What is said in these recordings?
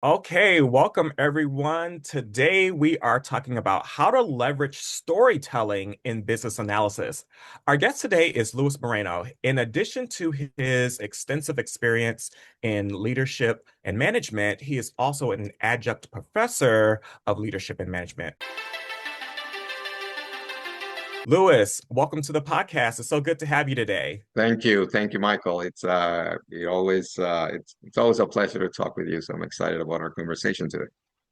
Okay, welcome everyone. Today we are talking about how to leverage storytelling in business analysis. Our guest today is Luis Moreno. In addition to his extensive experience in leadership and management, he is also an adjunct professor of leadership and management. Luis, welcome to the podcast. It's so good to have you today. Thank you, Michael. It's always a pleasure to talk with you. So I'm excited about our conversation today.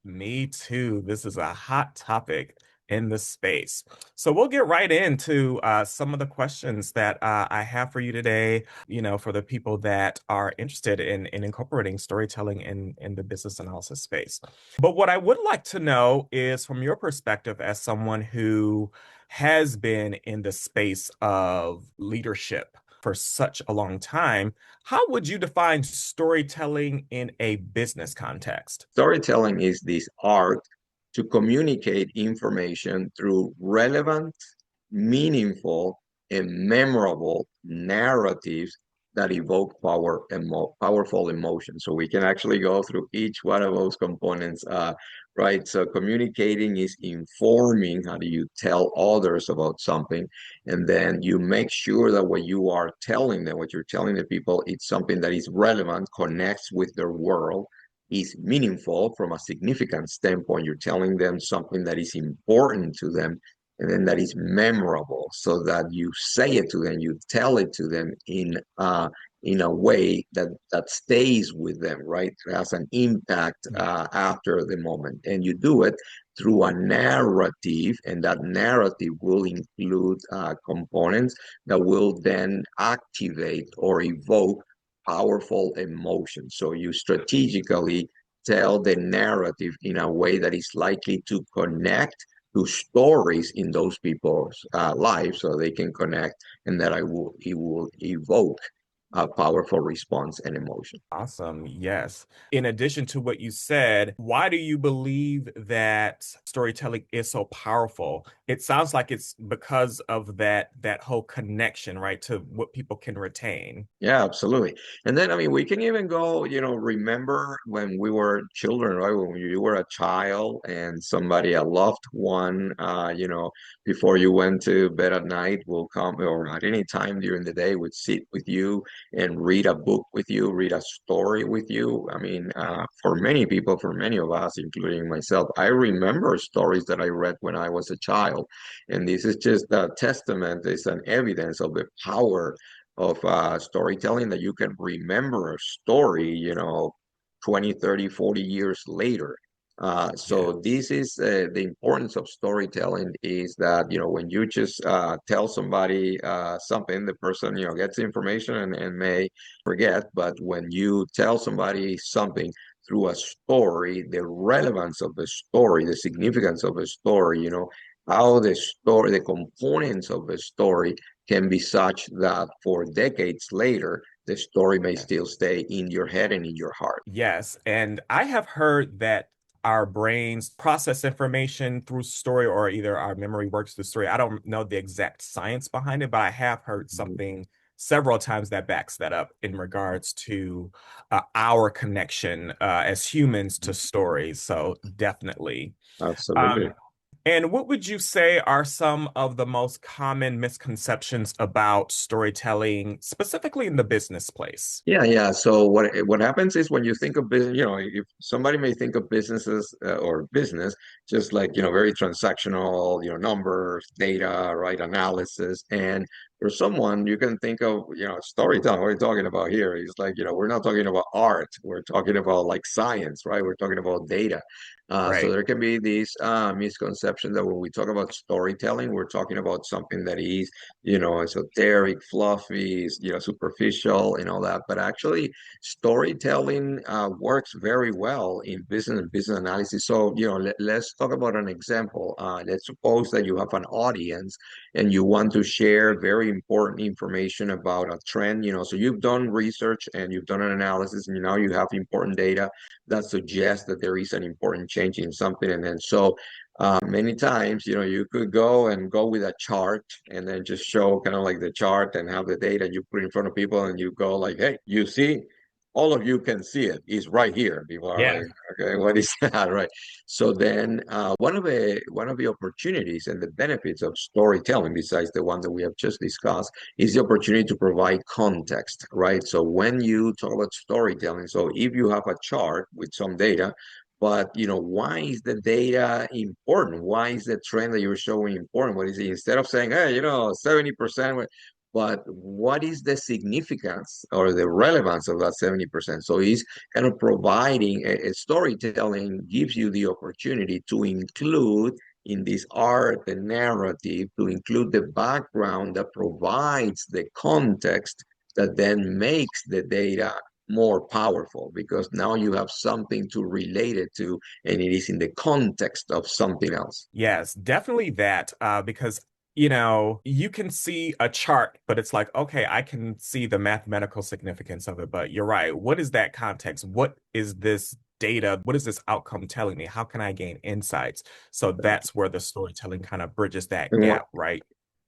Me too. This is a hot topic in the space. So we'll get right into some of the questions that I have for you today, for the people that are interested in incorporating storytelling in the business analysis space. But what I would like to know is from your perspective as someone who has been in the space of leadership for such a long time, how would you define storytelling in a business context? Storytelling is this art to communicate information through relevant, meaningful, and memorable narratives that evoke powerful emotions. So we can actually go through each one of those components, right? So communicating is informing. How do you tell others about something? And then you make sure that what you are telling them, what you're telling the people, it's something that is relevant, connects with their world, is meaningful from a significant standpoint. You're telling them something that is important to them, and then that is memorable, so that you say it to them, you tell it to them in a way that stays with them, right? It has an impact after the moment, and you do it through a narrative, and that narrative will include components that will then activate or evoke powerful emotions. So you strategically tell the narrative in a way that is likely to connect to stories in those people's lives, so they can connect, and that it will evoke a powerful response and emotion. Awesome. Yes. In addition to what you said, why do you believe that storytelling is so powerful? It sounds like it's because of that whole connection, right, to what people can retain. Yeah, absolutely. And then, I mean, we can even go, remember when we were children, right? When you were a child and somebody, a loved one, before you went to bed at night, will come, or at any time during the day, would sit with you and read a book with you, read a story with you. I mean, for many people, for many of us, including myself, I remember stories that I read when I was a child. And this is just a testament, it's an evidence of the power of storytelling, that you can remember a story, 20, 30, 40 years later. Yeah. So this is the importance of storytelling, is that, when you just tell somebody something, the person, gets the information and may forget. But when you tell somebody something through a story, the relevance of the story, the significance of the story, how the story, the components of the story can be such that for decades later, the story may Yeah. still stay in your head and in your heart. Yes. And I have heard that our brains process information through story, or either our memory works through story. I don't know the exact science behind it, but I have heard Mhm. something several times that backs that up in regards to our connection as humans to stories. So definitely. Absolutely. Um, and what would you say are some of the most common misconceptions about storytelling, specifically in the business place? Yeah. So what happens is, when you think of business, if somebody may think of businesses or business just like, very transactional, numbers, data, right, analysis. And for someone, you can think of, storytelling. What are you talking about here? It's like, we're not talking about art. We're talking about like science, right? We're talking about data. So Right. there can be this misconception that when we talk about storytelling, we're talking about something that is, esoteric, fluffy, superficial and all that. But actually, storytelling works very well in business and business analysis. So, let's talk about an example. Let's suppose that you have an audience and you want to share very important information about a trend. So you've done research and you've done an analysis, and now you have important data that suggests that there is an important change in something. And then so many times, you could go with a chart, and then just show kind of like the chart and have the data you put in front of people, and you go like, hey, you see, all of you can see it. It's right here. People are Yeah. like, okay, what is that, right? So then, one of the opportunities and the benefits of storytelling, besides the one that we have just discussed, is the opportunity to provide context, right? So when you talk about storytelling, so if you have a chart with some data, but why is the data important? Why is the trend that you're showing important? What is it? Instead of saying, hey, 70%, but what is the significance or the relevance of that 70%? So he's kind of providing a storytelling gives you the opportunity to include in this art, the narrative, to include the background that provides the context that then makes the data more powerful because now you have something to relate it to, and it is in the context of something else. Yes, definitely that. Because, you can see a chart, but it's like, okay, I can see the mathematical significance of it. But you're right. What is that context? What is this data? What is this outcome telling me? How can I gain insights? So that's where the storytelling kind of bridges that And gap, right?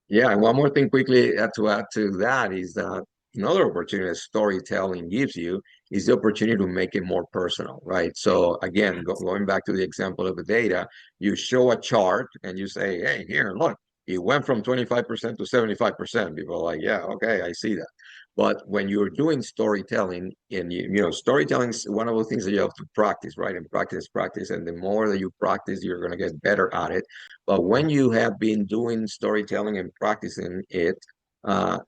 Yeah, and one more thing quickly to add to that is that another opportunity that storytelling gives you is the opportunity to make it more personal, right? So again, going back to the example of the data, you show a chart and you say, hey, here, look, it went from 25% to 75%. People are like, yeah, okay, I see that. But when you're doing storytelling, and storytelling is one of the things that you have to practice, right? And practice, practice, and the more that you practice, you're going to get better at it. But when you have been doing storytelling and practicing it,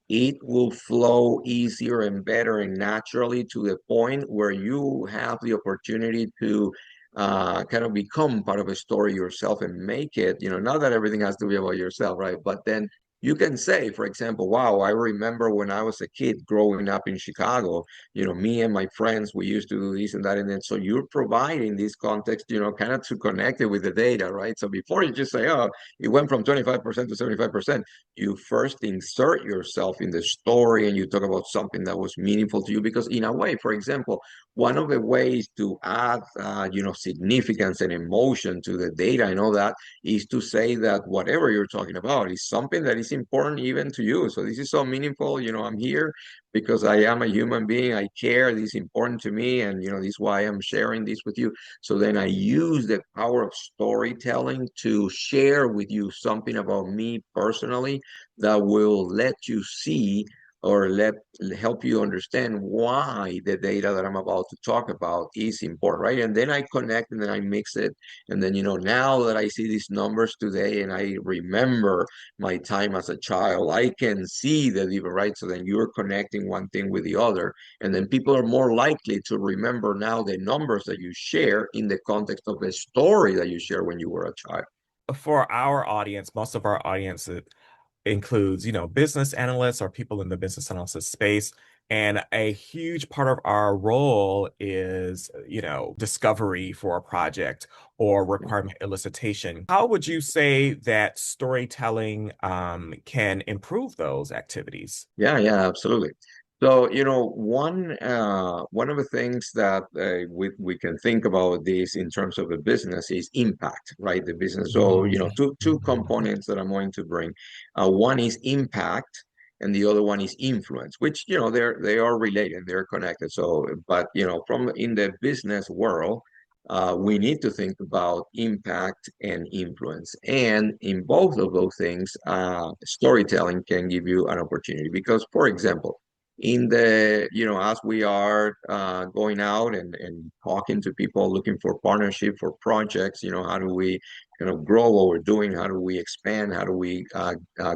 it will flow easier and better and naturally to the point where you have the opportunity to kind of become part of a story yourself and make it, not that everything has to be about yourself, right? But then you can say, for example, wow, I remember when I was a kid growing up in Chicago, me and my friends, we used to do this and that. And then so you're providing this context, kind of to connect it with the data, right? So before you just say, oh, it went from 25% to 75%, you first insert yourself in the story and you talk about something that was meaningful to you. Because in a way, for example, one of the ways to add, significance and emotion to the data and all that is to say that whatever you're talking about is something that is important even to you. So this is so meaningful. I'm here because I am a human being. I care. This is important to me. And, this is why I'm sharing this with you. So then I use the power of storytelling to share with you something about me personally that will let you see or help you understand why the data that I'm about to talk about is important, right? And then I connect and then I mix it. And then, now that I see these numbers today and I remember my time as a child, I can see the difference, right? So then you're connecting one thing with the other. And then people are more likely to remember now the numbers that you share in the context of the story that you share when you were a child. For our audience, most of our audience includes, business analysts or people in the business analysis space. And a huge part of our role is, discovery for a project or requirement elicitation. How would you say that storytelling can improve those activities? Yeah, yeah, absolutely. So, one of the things that we can think about this in terms of a business is impact, right? The business. So, two components that I'm going to bring. One is impact, and the other one is influence, which they are related, they're connected. So, but from in the business world, we need to think about impact and influence. And in both of those things, storytelling can give you an opportunity. Because, for example, as we are going out and talking to people looking for partnership for projects, how do we kind of grow what we're doing? How do we expand? How do we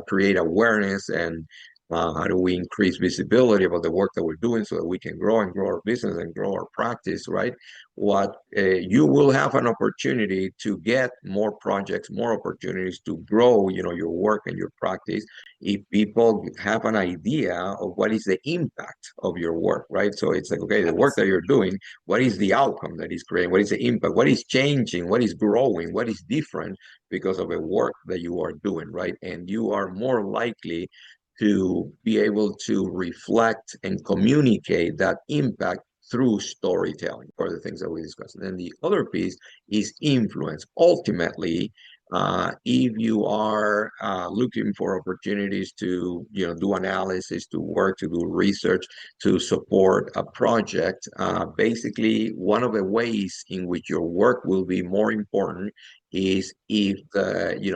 create awareness? And how do we increase visibility about the work that we're doing so that we can grow and grow our business and grow our practice, right? What you will have an opportunity to get more projects, more opportunities to grow, your work and your practice if people have an idea of what is the impact of your work, right? So it's like, okay, the work Yes. that you're doing, what is the outcome that is creating? What is the impact? What is changing? What is growing? What is different because of the work that you are doing, right? And you are more likely to be able to reflect and communicate that impact through storytelling for the things that we discussed. And then the other piece is influence. Ultimately, If you are looking for opportunities to, do analysis, to work, to do research, to support a project, basically one of the ways in which your work will be more important is if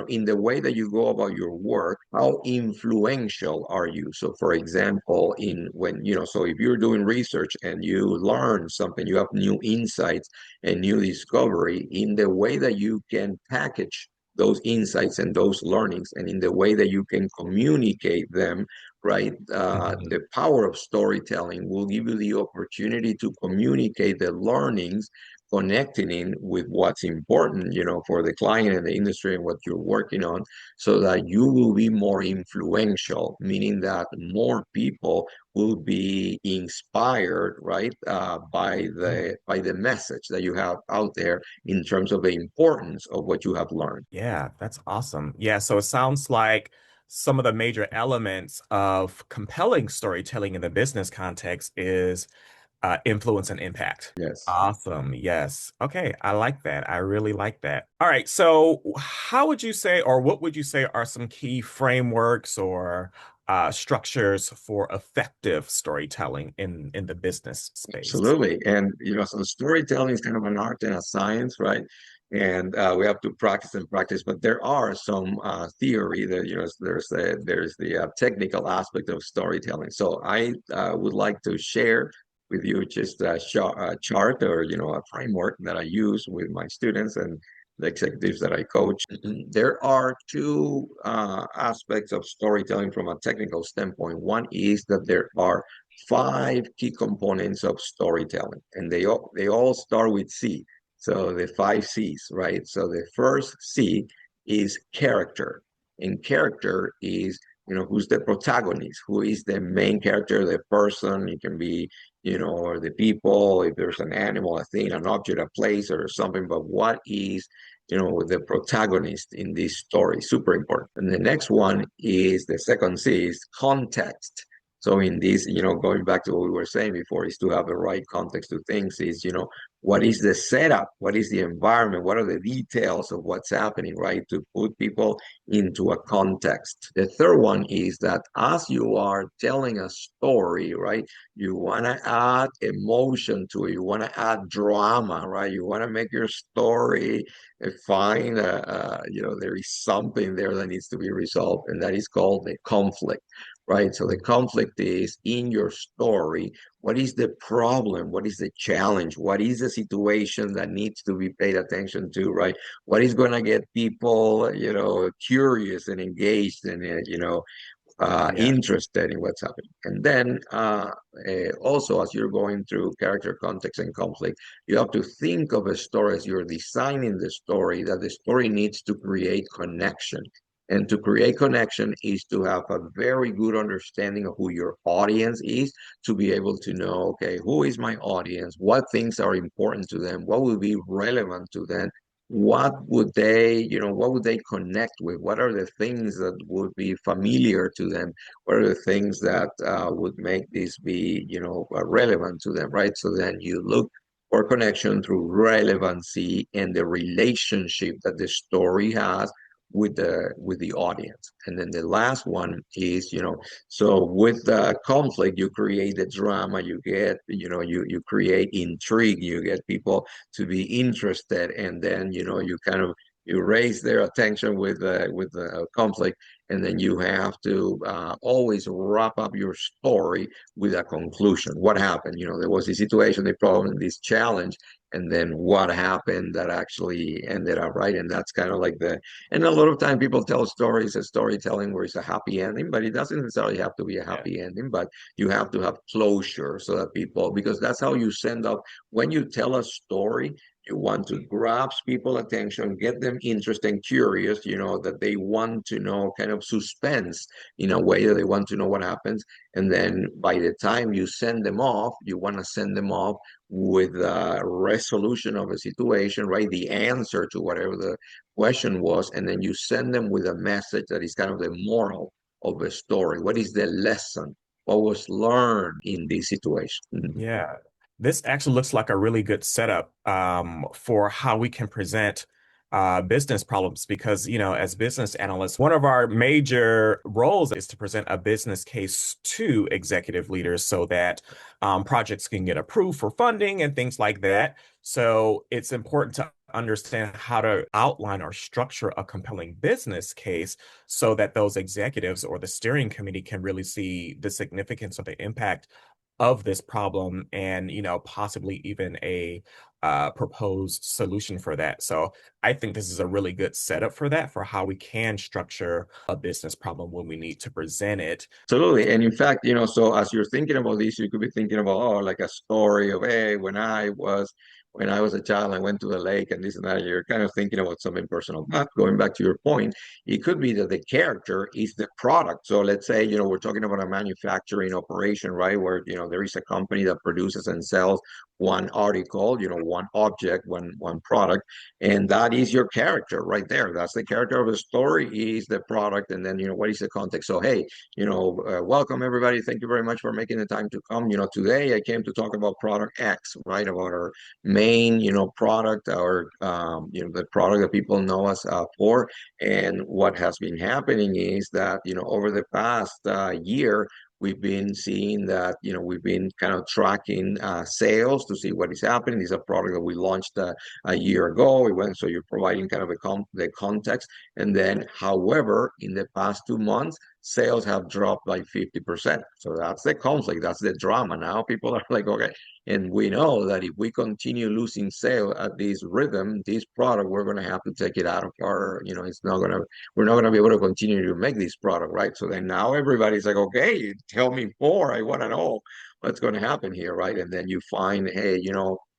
in the way that you go about your work, how influential are you? So for example, so if you're doing research and you learn something, you have new insights and new discovery in the way that you can package those insights and those learnings and in the way that you can communicate them, right? Mhm. The power of storytelling will give you the opportunity to communicate the learnings, connecting in with what's important, for the client and the industry and what you're working on, so that you will be more influential, meaning that more people will be inspired, right, by the message that you have out there in terms of the importance of what you have learned. Yeah, that's awesome. Yeah, so it sounds like some of the major elements of compelling storytelling in the business context is influence and impact. Yes. Awesome. Yes. Okay. I like that. I really like that. All right. So, how would you say, or what would you say are some key frameworks or structures for effective storytelling in the business space? Absolutely. And, so storytelling is kind of an art and a science, right? And we have to practice and practice, but there are some theory that, there's the technical aspect of storytelling. So I would like to share with you just a chart or, a framework that I use with my students and the executives that I coach. There are two aspects of storytelling from a technical standpoint. One is that there are five key components of storytelling, and they all start with C. So the five C's, right? So the first C is character, and character is who's the protagonist, who is the main character, the person. It can be or the people, if there's an animal, a thing, an object, a place, or something. But what is the protagonist in this story? Super important. And the next one is the second C is context. So in this, going back to what we were saying before, is to have the right context to things is, what is the setup? What is the environment? What are the details of what's happening, right? To put people into a context. The third one is that as you are telling a story, right, you want to add emotion to it. You want to add drama, right? You want to make your story find, there is something there that needs to be resolved, and that is called the conflict, right? So the conflict is in your story. What is the problem? What is the challenge? What is the situation that needs to be paid attention to, right? What is going to get people, curious and engaged and, Yeah. interested in what's happening. And then also, as you're going through character, context, and conflict, you have to think of a story as you're designing the story, that the story needs to create connection. And to create connection is to have a very good understanding of who your audience is, to be able to know, okay, who is my audience? What things are important to them? What will be relevant to them? What would they connect with? What are the things that would be familiar to them? What are the things that would make this be, relevant to them, right? So then you look for connection through relevancy and the relationship that the story has with the audience. And then the last one is, so with the conflict, you create the drama, you create intrigue, you get people to be interested, and then you kind of you raise their attention with the conflict, and then you have to always wrap up your story with a conclusion. What happened? There was a situation, a problem, this challenge, and then what happened that actually ended up right. And that's kind of like and a lot of time people tell stories as storytelling where it's a happy ending, but it doesn't necessarily have to be a Yeah. happy ending. But you have to have closure so that people, because that's how you send up when you tell a story, you want to grasp people attention, get them interested and curious, that they want to know, kind of suspense in a way that they want to know what happens. And then by the time you send them off, you want to send them off with a resolution of a situation, right? The answer to whatever the question was. And then you send them with a message that is kind of the moral of the story. What is the lesson? What was learned in this situation? Mhm. Yeah. This actually looks like a really good setup for how we can present business problems because, as business analysts, one of our major roles is to present a business case to executive leaders so that projects can get approved for funding and things like that. So it's important to understand how to outline or structure a compelling business case so that those executives or the steering committee can really see the significance of the impact of this problem and, possibly even a proposed solution for that. So I think this is a really good setup for that, for how we can structure a business problem when we need to present it. Absolutely. And in fact, so as you're thinking about this, you could be thinking about, oh, like a story of, hey, when I was a child, I went to the lake and this and that. You're kind of thinking about something personal. But going back to your point, it could be that the character is the product. So let's say, we're talking about a manufacturing operation, right? Where, there is a company that produces and sells one article, one object, one product, and that is your character right there. That's the character of the story is the product. And then, what is the context? So, hey, welcome everybody. Thank you very much for making the time to come. Today I came to talk about product X, right? About our main, product, our, the product that people know us for. And what has been happening is that, over the past year, we've been seeing that, we've been kind of tracking sales to see what is happening. This is a product that we launched a year ago. So you're providing kind of the context. And then, however, in the past 2 months, sales have dropped by 50%. So that's the conflict, that's the drama. Now people are like, okay, and we know that if we continue losing sale at this rhythm, this product, we're going to have to take it out of our, we're not going to be able to continue to make this product, right? So then now everybody's like, okay, tell me more. I want to know what's going to happen here, right? And then you find, hey,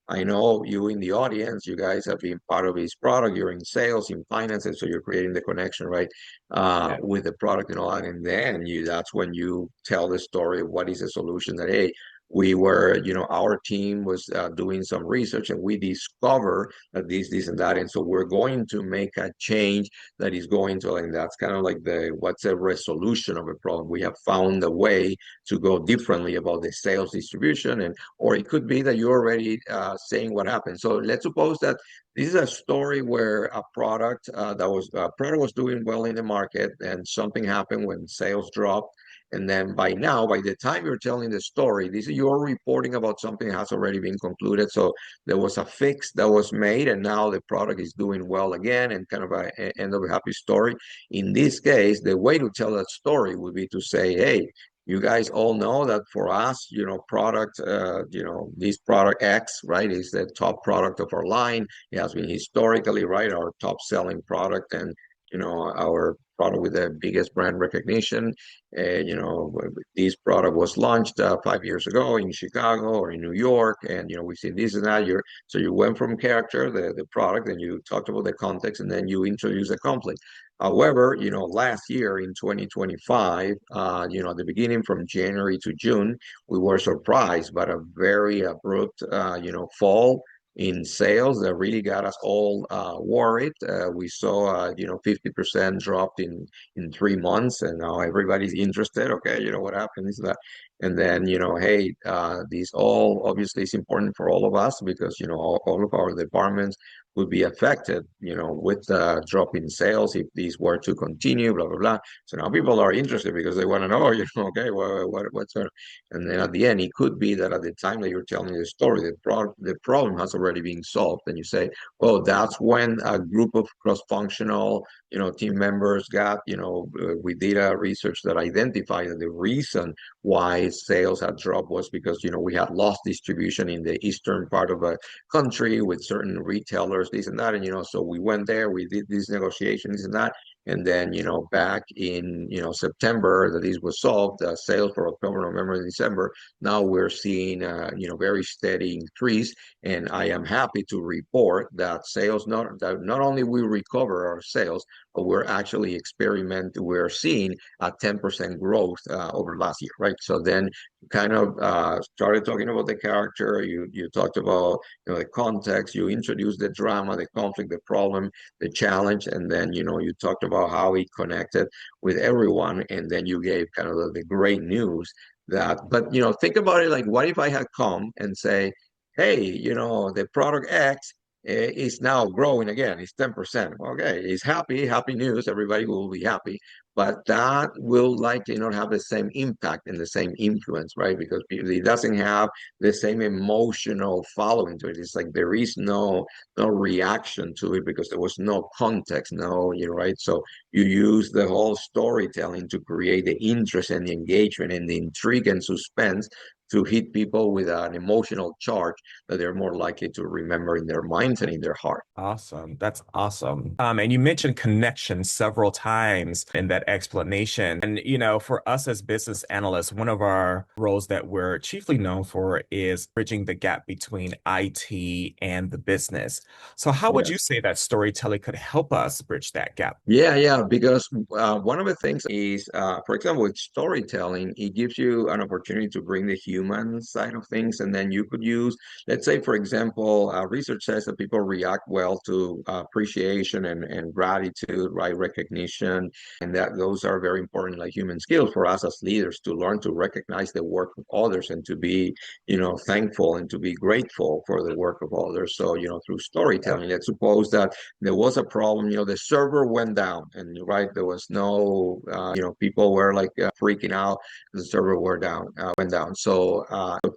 I know you in the audience, you guys have been part of this product, you're in sales, in finances, so you're creating the connection, right? Yeah. With the product and all that. And then that's when you tell the story of what is the solution that, hey, we were, our team was doing some research and we discover that this, and that. And so we're going to make a change that is going to, and that's kind of like what's a resolution of a problem. We have found a way to go differently about the sales distribution, or it could be that you're already saying what happened. So let's suppose that this is a story where a product was doing well in the market and something happened when sales dropped. And then by now, by the time you're telling the story, you're reporting about something that has already been concluded. So there was a fix that was made, and now the product is doing well again, and kind of a end of a happy story. In this case, the way to tell that story would be to say, hey, you guys all know that for us, this product X, right, is the top product of our line. It has been historically, right, our top selling product, and our product with the biggest brand recognition. This product was launched 5 years ago in Chicago or in New York, and we see this and that. So you went from character, the product, and you talked about the context, and then you introduce a conflict. However, last year in 2025, at the beginning from January to June, we were surprised by a very abrupt, fall in sales that really got us all worried. We saw, 50% drop in 3 months, and now everybody's interested. Okay, what happened is that, and then hey, this all obviously is important for all of us because all of our departments would be affected, with the drop in sales if these were to continue, blah blah blah. So now people are interested because they want to know, okay, what's going, and then at the end, it could be that at the time that you're telling the story, the problem has already been solved, and you say, well, that's when a group of cross-functional, team members got, we did a research that identified that the reason why sales had dropped was because, we had lost distribution in the eastern part of the country with certain retailers, this and that. And, so we went there, we did these negotiations and that. And then, back in, September that this was solved, sales for October, November, and December, now we're seeing, very steady increase. And I am happy to report that that not only we recover our sales, but we're seeing a 10% growth over last year, right? So then kind of started talking about the character. You talked about the context. You introduced the drama, the conflict, the problem, the challenge, and then you talked about how it connected with everyone, and then you gave kind of the great news that. But think about it like, what if I had come and say, hey, the product X is now growing again. It's 10%. Okay, it's happy news. Everybody will be happy, but that will likely not have the same impact and the same influence, right? Because it doesn't have the same emotional following to it. It's like there is no reaction to it because there was no context, no, you know, right? So you use the whole storytelling to create the interest and the engagement and the intrigue and suspense to hit people with an emotional charge that they're more likely to remember in their minds and in their heart. Awesome. That's awesome. And you mentioned connection several times in that explanation. And, for us as business analysts, one of our roles that we're chiefly known for is bridging the gap between IT and the business. So, how would you Yes. say that storytelling could help us bridge that gap? Yeah, because one of the things is, for example, with storytelling, it gives you an opportunity to bring the human side of things. And then you could use, let's say, for example, research says that people react well to appreciation and gratitude, right? Recognition. And that those are very important, like human skills for us as leaders to learn to recognize the work of others and to be, thankful and to be grateful for the work of others. So, through storytelling, let's suppose that there was a problem, the server went down and right, there was no, people were like freaking out, the server went down. So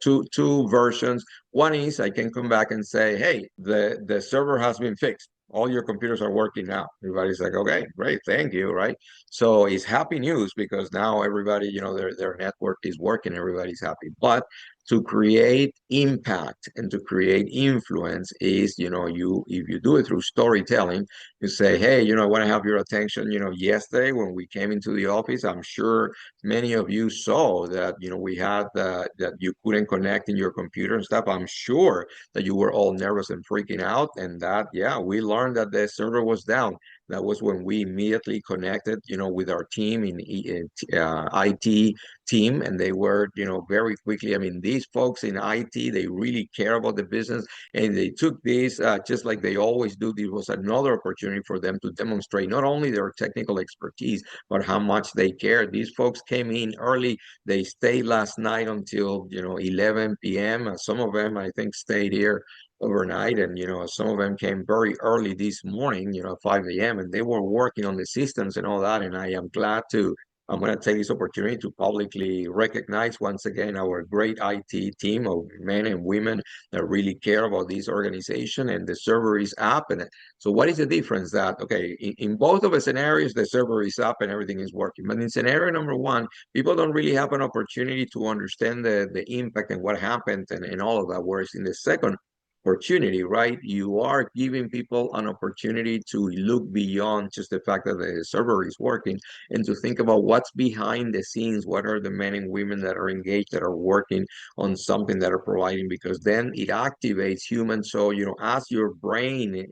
two versions. One is I can come back and say, hey, the server has been fixed. All your computers are working now. Everybody's like, okay, great, thank you, right? So it's happy news because now everybody, their network is working, everybody's happy. But to create impact and to create influence is, you if you do it through storytelling, you say, hey, I want to have your attention. Yesterday when we came into the office, I'm sure many of you saw that, we had that you couldn't connect in your computer and stuff. I'm sure that you were all nervous and freaking out, and that, yeah, we learned that the server was down. That was when we immediately connected, with our team in IT team, and they were, very quickly. I mean, these folks in IT, they really care about the business, and they took this just like they always do. This was another opportunity for them to demonstrate not only their technical expertise, but how much they care. These folks came in early. They stayed last night until 11 p.m. Some of them, I think, stayed here overnight, and some of them came very early this morning, 5 a.m. and they were working on the systems and all that. And I am glad to I'm going to take this opportunity to publicly recognize once again our great IT team of men and women that really care about this organization, and the server is up. And so what is the difference? That, okay, in both of the scenarios, the server is up and everything is working. But in scenario number one, people don't really have an opportunity to understand the impact and what happened and all of that. Whereas in the second opportunity, right? You are giving people an opportunity to look beyond just the fact that the server is working and to think about what's behind the scenes. What are the men and women that are engaged, that are working on something that are providing? Because then it activates humans. So, as your brain,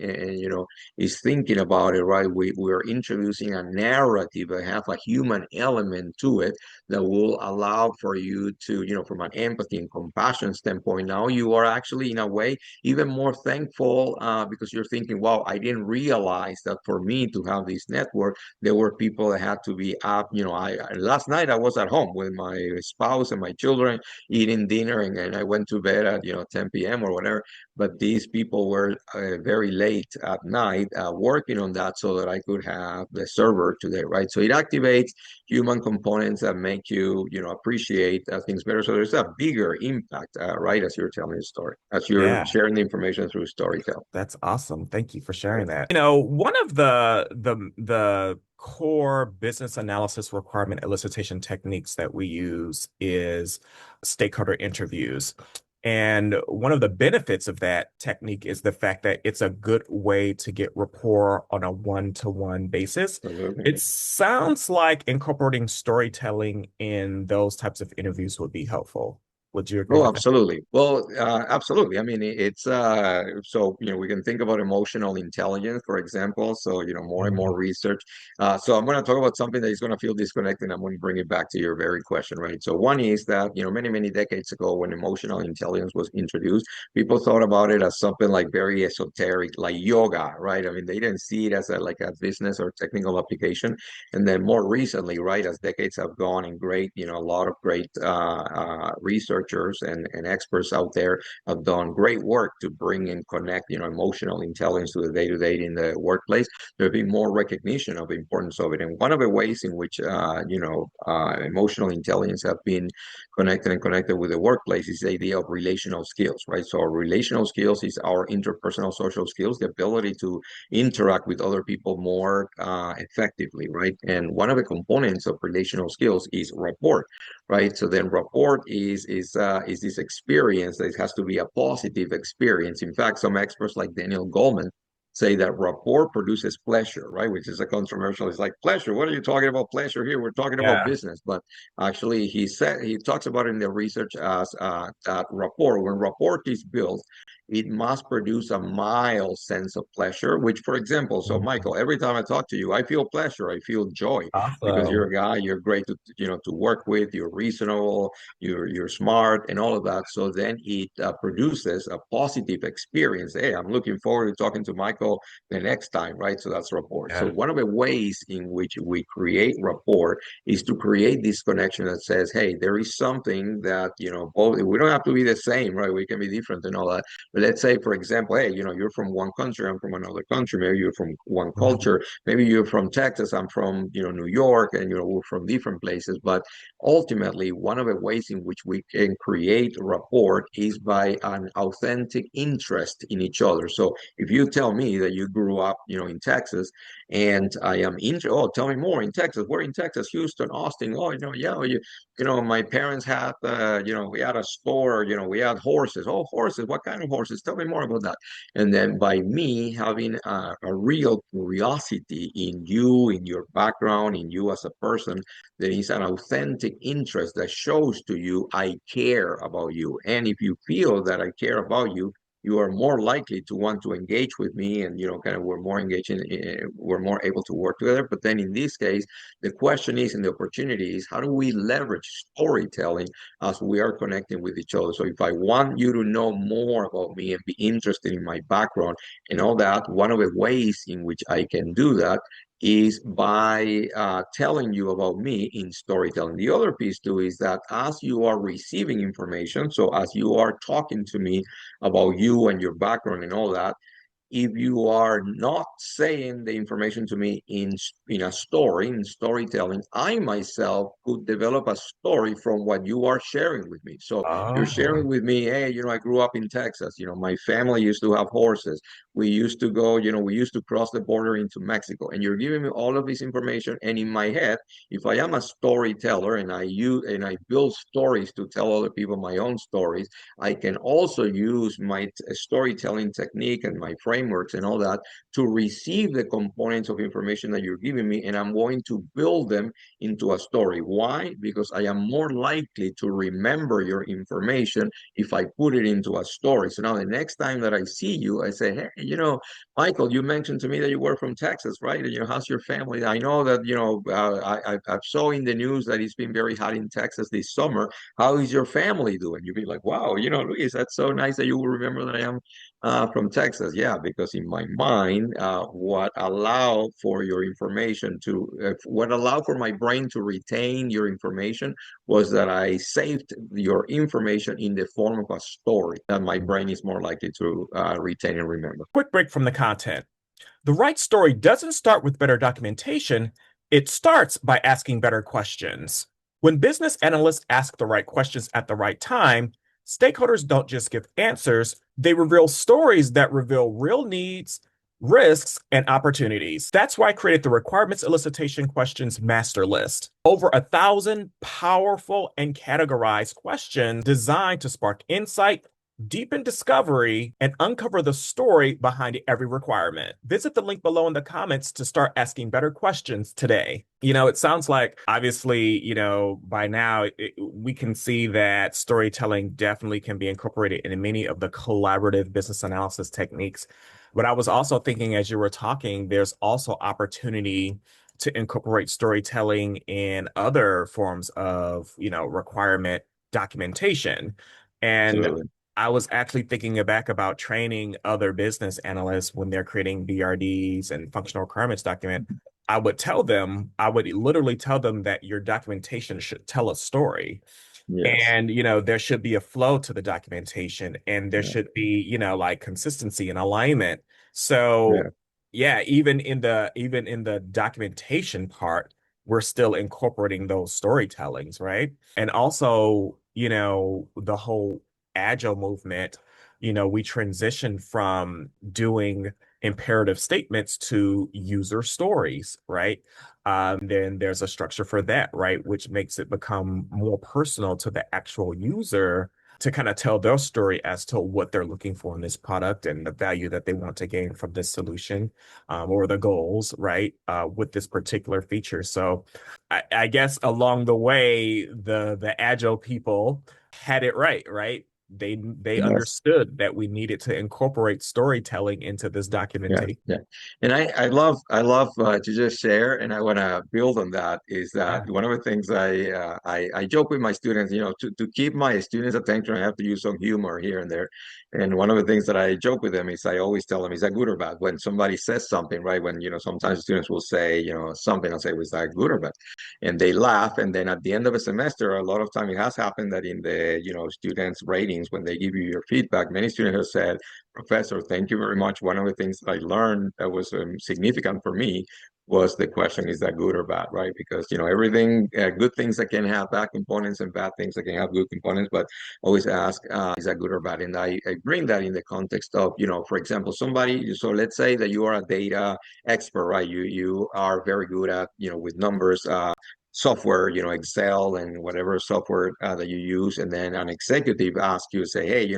is thinking about it, right? We're introducing a narrative that has a human element to it that will allow for you to, from an empathy and compassion standpoint, now you are actually in a way even more thankful because you're thinking, wow, I didn't realize that for me to have this network, there were people that had to be up. Last night I was at home with my spouse and my children eating dinner, and I went to bed at 10 p.m. or whatever. But these people were very late at night working on that so that I could have the server today, right? So it activates human components that make you, appreciate things better. So there's a bigger impact, right? As you're telling the story, as you're Yeah. sharing the information through storytelling. That's awesome. Thank you for sharing that. One of the core business analysis requirement elicitation techniques that we use is stakeholder interviews. And one of the benefits of that technique is the fact that it's a good way to get rapport on a one-to-one basis. Absolutely. It sounds like incorporating storytelling in those types of interviews would be helpful. Would you agree Oh, with that? absolutely. Well, absolutely. I mean, it's so we can think about emotional intelligence, for example. So more and more Mhm. research. So I'm going to talk about something that is going to feel disconnected. I'm going to bring it back to your very question, right? So one is that many decades ago, when emotional intelligence was introduced, people thought about it as something like very esoteric, like yoga, right? I mean, they didn't see it as like a business or technical application. And then more recently, right, as decades have gone, and great, a lot of great research researchers and experts out there have done great work to bring and connect, emotional intelligence to the day-to-day in the workplace. There'll be more recognition of the importance of it. And one of the ways in which, emotional intelligence have been connected with the workplace is the idea of relational skills, right? So relational skills is our interpersonal social skills, the ability to interact with other people more effectively, right? And one of the components of relational skills is rapport, right? So then rapport is this experience that it has to be a positive experience. In fact, some experts like Daniel Goleman say that rapport produces pleasure, right? Which is a controversial. It's like pleasure. What are you talking about pleasure here? We're talking about Yeah. business. But actually, he talks about it in the research as that rapport. When rapport is built, it must produce a mild sense of pleasure. Which, for example, so Mhm. Michael, every time I talk to you, I feel pleasure. I feel joy because you're Awesome. a guy. You're great to work with. You're reasonable. You're smart and all of that. So then it produces a positive experience. Hey, I'm looking forward to talking to Michael the next time, right? So that's rapport. So Yeah. one of the ways in which we create rapport is to create this connection that says, hey, there is something that, both, we don't have to be the same, right? We can be different and all that. But let's say, for example, hey, you're from one country, I'm from another country, maybe you're from one Mhm. culture, maybe you're from Texas, I'm from, New York, and, we're from different places. But ultimately, one of the ways in which we can create rapport is by an authentic interest in each other. So if you tell me that you grew up, in Texas, and I am interested, oh, tell me more in Texas. Where in Texas? Houston, Austin. Oh, yeah, my parents had, we had a store, we had horses. Oh, horses. What kind of horses? Tell me more about that. And then by me having a real curiosity in you, in your background, in you as a person, there is an authentic interest that shows to you, I care about you. And if you feel that I care about you, you are more likely to want to engage with me, and kind of we're more engaged we're more able to work together. But then in this case, the question is, and the opportunity is, how do we leverage storytelling as we are connecting with each other? So if I want you to know more about me and be interested in my background and all that, one of the ways in which I can do that is by telling you about me in storytelling. The other piece too is that as you are receiving information, so as you are talking to me about you and your background and all that, if you are not saying the information to me in a story, in storytelling, I myself could develop a story from what you are sharing with me. So you're Oh. sharing with me, hey, I grew up in Texas. My family used to have horses. We used to go, we used to cross the border into Mexico. And you're giving me all of this information. And in my head, if I am a storyteller and I build stories to tell other people my own stories, I can also use my storytelling technique and my frameworks and all that to receive the components of information that you're giving me, and I'm going to build them into a story. Why? Because I am more likely to remember your information if I put it into a story. So now the next time that I see you, I say, hey, Michael, you mentioned to me that you were from Texas, right? And how's your family? I know that I saw in the news that it's been very hot in Texas this summer. How is your family doing? You'd be like, wow, Luis, that's so nice that you will remember that I am from Texas. Yeah, because in my mind, what allowed for my brain to retain your information was that I saved your information in the form of a story that my brain is more likely to retain and remember. Quick break from the content. The right story doesn't start with better documentation, it starts by asking better questions. When business analysts ask the right questions at the right time, stakeholders don't just give answers, they reveal stories that reveal real needs, risks, and opportunities. That's why I created the requirements elicitation questions master list. Over 1,000 powerful and categorized questions designed to spark insight, deepen discovery, and uncover the story behind every requirement. Visit the link below in the comments to start asking better questions today. It sounds like obviously, by now we can see that storytelling definitely can be incorporated in many of the collaborative business analysis techniques. But I was also thinking as you were talking, there's also opportunity to incorporate storytelling in other forms of, requirement documentation. And Absolutely. I was actually thinking back about training other business analysts when they're creating BRDs and functional requirements document. I would literally tell them that your documentation should tell a story. Yes. And, there should be a flow to the documentation and there Yeah. should be, like consistency and alignment. Yeah. So yeah, even in the documentation part, we're still incorporating those storytellings, right? And also, the whole agile movement, we transition from doing imperative statements to user stories, right? Then there's a structure for that, right? Which makes it become more personal to the actual user to kind of tell their story as to what they're looking for in this product and the value that they want to gain from this solution, or the goals, right? With this particular feature. So I guess along the way, the agile people had it right, right? They Yes. understood that we needed to incorporate storytelling into this Yeah, documentation. yeah, and I love to just share, and I want to build on that. Is that Yeah. one of the things I joke with my students? To keep my students' attention, I have to use some humor here and there. And one of the things that I joke with them is I always tell them, "Is that good or bad?" When somebody says something, right? When sometimes students will say, something, I'll say, "Was that good or bad?" And they laugh, and then at the end of a semester, a lot of time it has happened that in the students' ratings when they give you your feedback, many students have said, Professor, thank you very much. One of the things that I learned that was significant for me was the question, is that good or bad, right? Because, everything, good things that can have bad components and bad things that can have good components, but always ask, is that good or bad? And I bring that in the context of, for example, somebody, so let's say that you are a data expert, right? You are very good at, with numbers, software, Excel and whatever software that you use. And then an executive asks you, say, hey,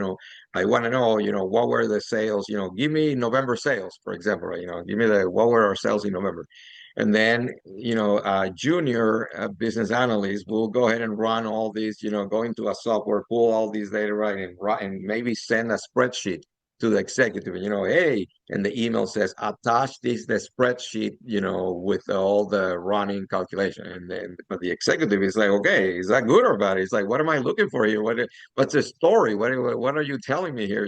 I want to know, what were the sales, give me November sales, for example, right? Give me what were our sales in November? And then, a junior business analyst will go ahead and run all these, go into a software, pull all these data, right, and maybe send a spreadsheet to the executive, hey, and the email says, attach this, the spreadsheet, with all the running calculation. And then, but the executive is like, okay, is that good or bad? He's like, what am I looking for here? What's the story? What are you telling me here?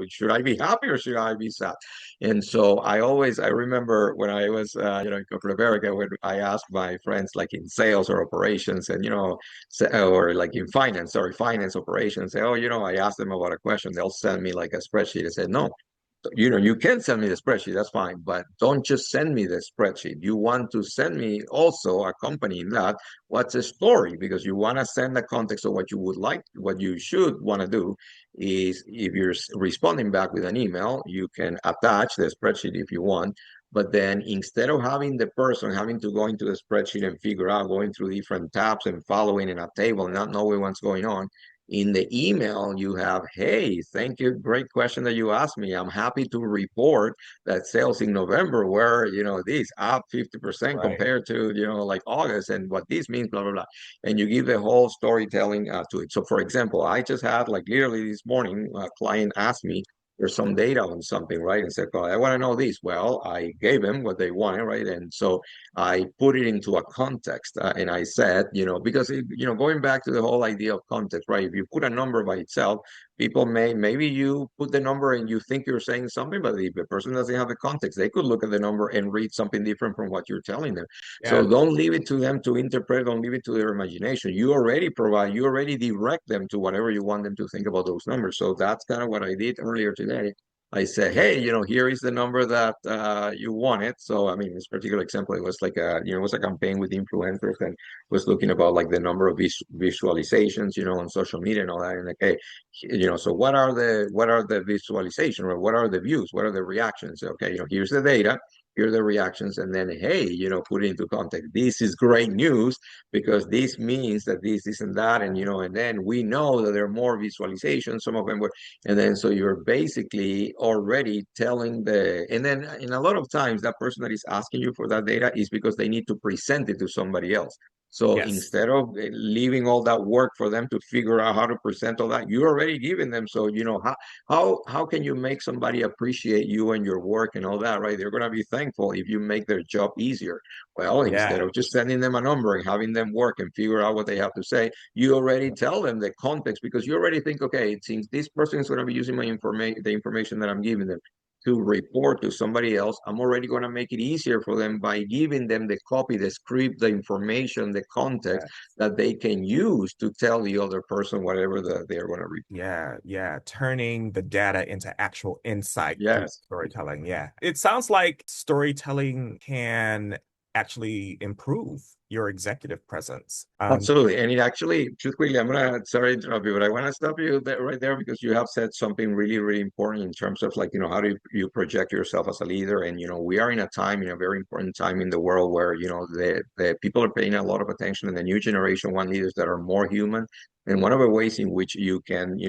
Should I be happy or should I be sad? And so I remember when I was, in corporate America, when I asked my friends like in sales or operations and, or like in finance, sorry, finance operations, say, oh, I asked them about a question. They'll send me like a spreadsheet and say, no, you can send me the spreadsheet, that's fine, but don't just send me the spreadsheet. You want to send me also accompanying that what's a story, because you want to send the context of what you would like, what you should want to do is if you're responding back with an email, you can attach the spreadsheet if you want. But then instead of having the person having to go into the spreadsheet and figure out going through different tabs and following in a table and not knowing what's going on, in the email, you have, hey, thank you. Great question that you asked me. I'm happy to report that sales in November were, this up 50% Right. compared to, like August and what this means, blah, blah, blah. And you give the whole storytelling to it. So, for example, I just had like literally this morning, a client asked me, there's some data on something, right? And said, oh, I want to know this. Well, I gave them what they wanted, right? And so I put it into a context and I said, because, going back to the whole idea of context, right? If you put a number by itself, people maybe you put the number and you think you're saying something, but if the person doesn't have the context, they could look at the number and read something different from what you're telling them. So Yeah. don't leave it to them to interpret, don't leave it to their imagination. You already direct them to whatever you want them to think about those numbers. So that's kind of what I did earlier today. I said, Yeah. hey, here is the number that you wanted. So, I mean, this particular example, it was like it was a campaign with influencers and was looking about like the number of visualizations, on social media and all that. And like, hey, so what are the visualization or what are the views? What are the reactions? Okay, here's the data. Here are the reactions, and then hey, put it into context. This is great news because this means that this and that, and then we know that there are more visualizations. Some of them were and then so you're basically already telling and then in a lot of times that person that is asking you for that data is because they need to present it to somebody else. So Yes. instead of leaving all that work for them to figure out how to present all that, you're already giving them. So how can you make somebody appreciate you and your work and all that, right? They're gonna be thankful if you make their job easier. Well, instead Yeah. of just sending them a number and having them work and figure out what they have to say, you already tell them the context because you already think, okay, since this person is going to be using the information that I'm giving them, to report to somebody else, I'm already going to make it easier for them by giving them the copy, the script, the information, the context that they can use to tell the other person whatever they're going to report. Yeah, yeah, turning the data into actual insight through Yes. storytelling. Yeah. It sounds like storytelling can actually improve your executive presence. Absolutely. And it actually, just quickly, sorry to interrupt you, but I want to stop you there, right there, because you have said something really, really important in terms of like, how do you project yourself as a leader? And, we are in a time, in a very important time in the world where, the people are paying a lot of attention, and the new generation want leaders that are more human. And one of the ways in which you can,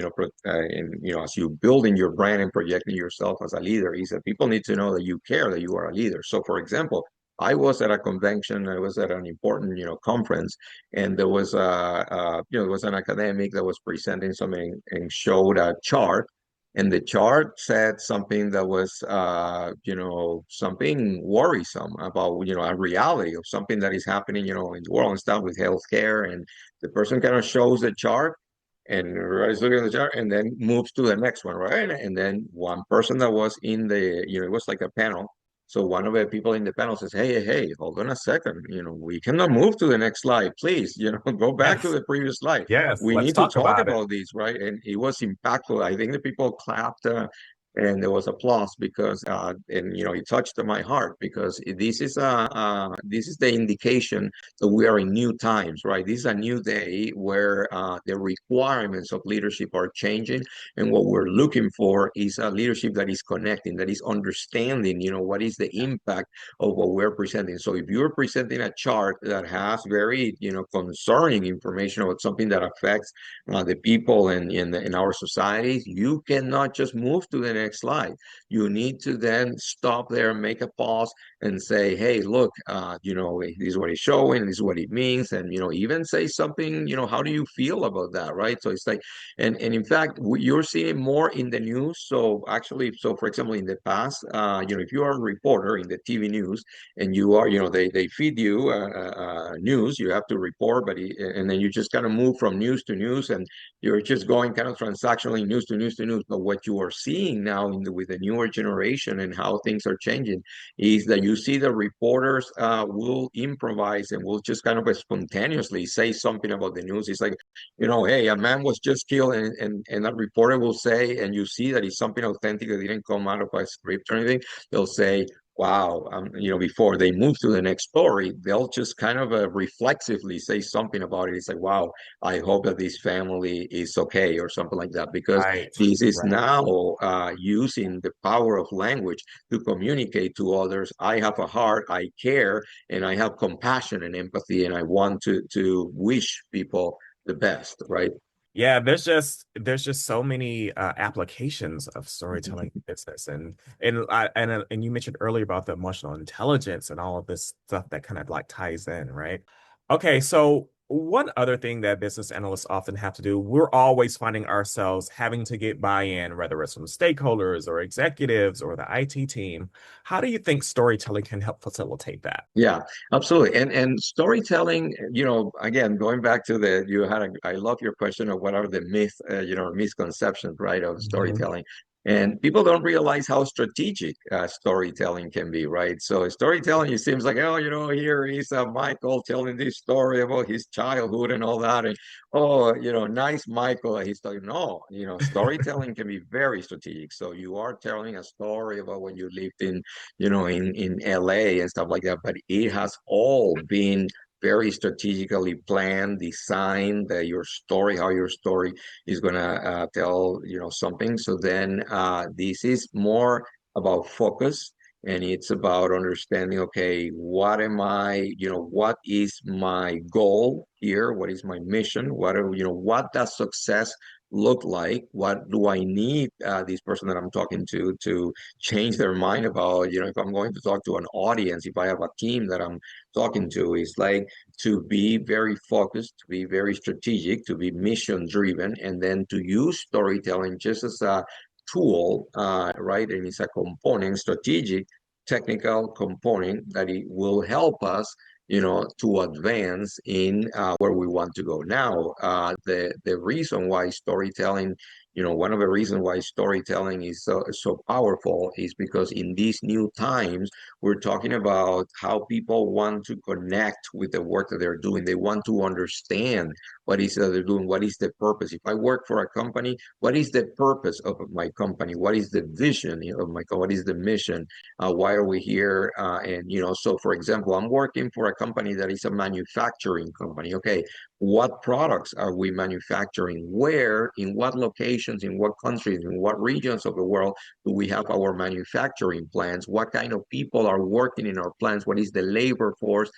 as you building your brand and projecting yourself as a leader is that people need to know that you care, that you are a leader. So, for example, I was at a convention, I was at an important, conference, and there was there was an academic that was presenting something and showed a chart, and the chart said something that was something worrisome about a reality of something that is happening in the world and stuff with healthcare. And the person kind of shows the chart, and everybody's looking at the chart and then moves to the next one, right? And then one person that was in the, it was like a panel. So one of the people in the panel says, hey, hold on a second. We cannot move to the next slide, please. Go back to Yes, the previous slide. yes, We let's need to talk talk about it. about this, right? And it was impactful. I think the people clapped, and there was applause because, and it touched my heart because this is the indication that we are in new times, right? This is a new day where the requirements of leadership are changing, and what we're looking for is a leadership that is connecting, that is understanding, what is the impact of what we're presenting. So if you're presenting a chart that has very, concerning information about something that affects the people and in our societies, you cannot just move to the next slide. You need to then stop there, make a pause, and say, hey, look, this is what it's showing, this is what it means, and even say something, how do you feel about that, right? So it's like, and in fact, you're seeing more in the news. So actually, so for example, in the past, if you are a reporter in the TV news, and you are, they feed you news, you have to report, and then you just kind of move from news to news, and you're just going kind of transactionally news to news to news. But what you are seeing now with the newer generation and how things are changing is that you see the reporters will improvise and will just kind of spontaneously say something about the news. It's like, hey, a man was just killed, and that reporter will say, and you see that it's something authentic that didn't come out of a script or anything. They'll say, wow, before they move to the next story, they'll just kind of reflexively say something about it. It's like, wow, I hope that this family is okay, or something like that, because Right, this is right. now using the power of language to communicate to others. I have a heart, I care, and I have compassion and empathy, and I want to wish people the best, right? Yeah, there's just so many applications of storytelling in business, and you mentioned earlier about the emotional intelligence and all of this stuff that kind of like ties in, right? Okay, so one other thing that business analysts often have to do, we're always finding ourselves having to get buy-in, whether it's from stakeholders or executives or the IT team. How do you think storytelling can help facilitate that? Yeah, absolutely. And storytelling, again, going back to I love your question of what are the misconceptions, right, of Mhm. storytelling. And people don't realize how strategic storytelling can be, right? So storytelling, it seems like, oh, here is Michael telling this story about his childhood and all that. And, oh, nice Michael. He's telling, no, storytelling can be very strategic. So you are telling a story about when you lived in LA and stuff like that. But it has all been very strategically planned, designed, that your story, how your story is gonna tell, something. So then this is more about focus. And it's about understanding, okay, what is my goal here? What is my mission? What does success look like? What do I need this person that I'm talking to change their mind about, if I'm going to talk to an audience, if I have a team that I'm talking to, is like to be very focused, to be very strategic, to be mission driven, and then to use storytelling just as a tool, right? And it's a component, strategic, technical component that it will help us, to advance in where we want to go. Now, the reason why storytelling one of the reasons why storytelling is so powerful is because in these new times, we're talking about how people want to connect with the work that they're doing. They want to understand what is that they're doing, what is the purpose. If I work for a company, what is the purpose of my company? What is the vision of my company? What is the mission? Why are we here? So for example, I'm working for a company that is a manufacturing company. Okay, what products are we manufacturing? Where, in what locations, in what countries, in what regions of the world do we have our manufacturing plants? What kind of people are working in our plants? What is the labor force?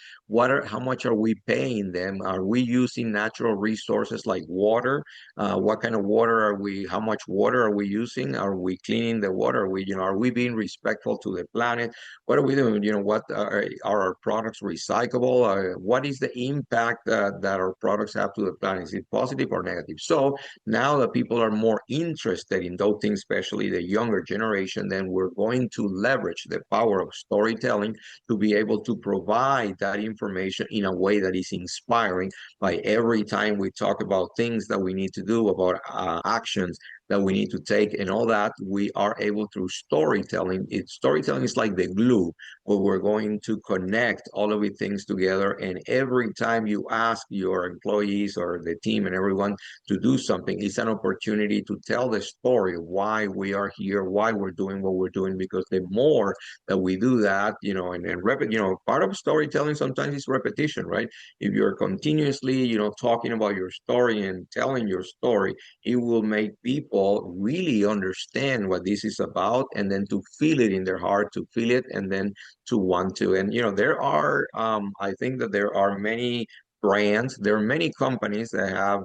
How much are we paying them? Are we using natural resources like water? What kind of water are we, how much water are we using? Are we cleaning the water? Are we being respectful to the planet? What are we doing? What are our products recyclable? What is the impact that our products have to the planet? Is it positive or negative? So now that people are more interested in those things, especially the younger generation, then we're going to leverage the power of storytelling to be able to provide that information in a way that is inspiring. By every time we talk about things that we need to do, about actions that we need to take and all that, we are able through storytelling. Storytelling is like the glue where we're going to connect all of the things together. And every time you ask your employees or the team and everyone to do something, it's an opportunity to tell the story of why we are here, why we're doing what we're doing. Because the more that we do that, part of storytelling sometimes is repetition, right? If you're continuously, talking about your story and telling your story, it will make people really understand what this is about, and then to feel it in their heart, to feel it, and then to want to. And I think that there are many brands, there are many companies that have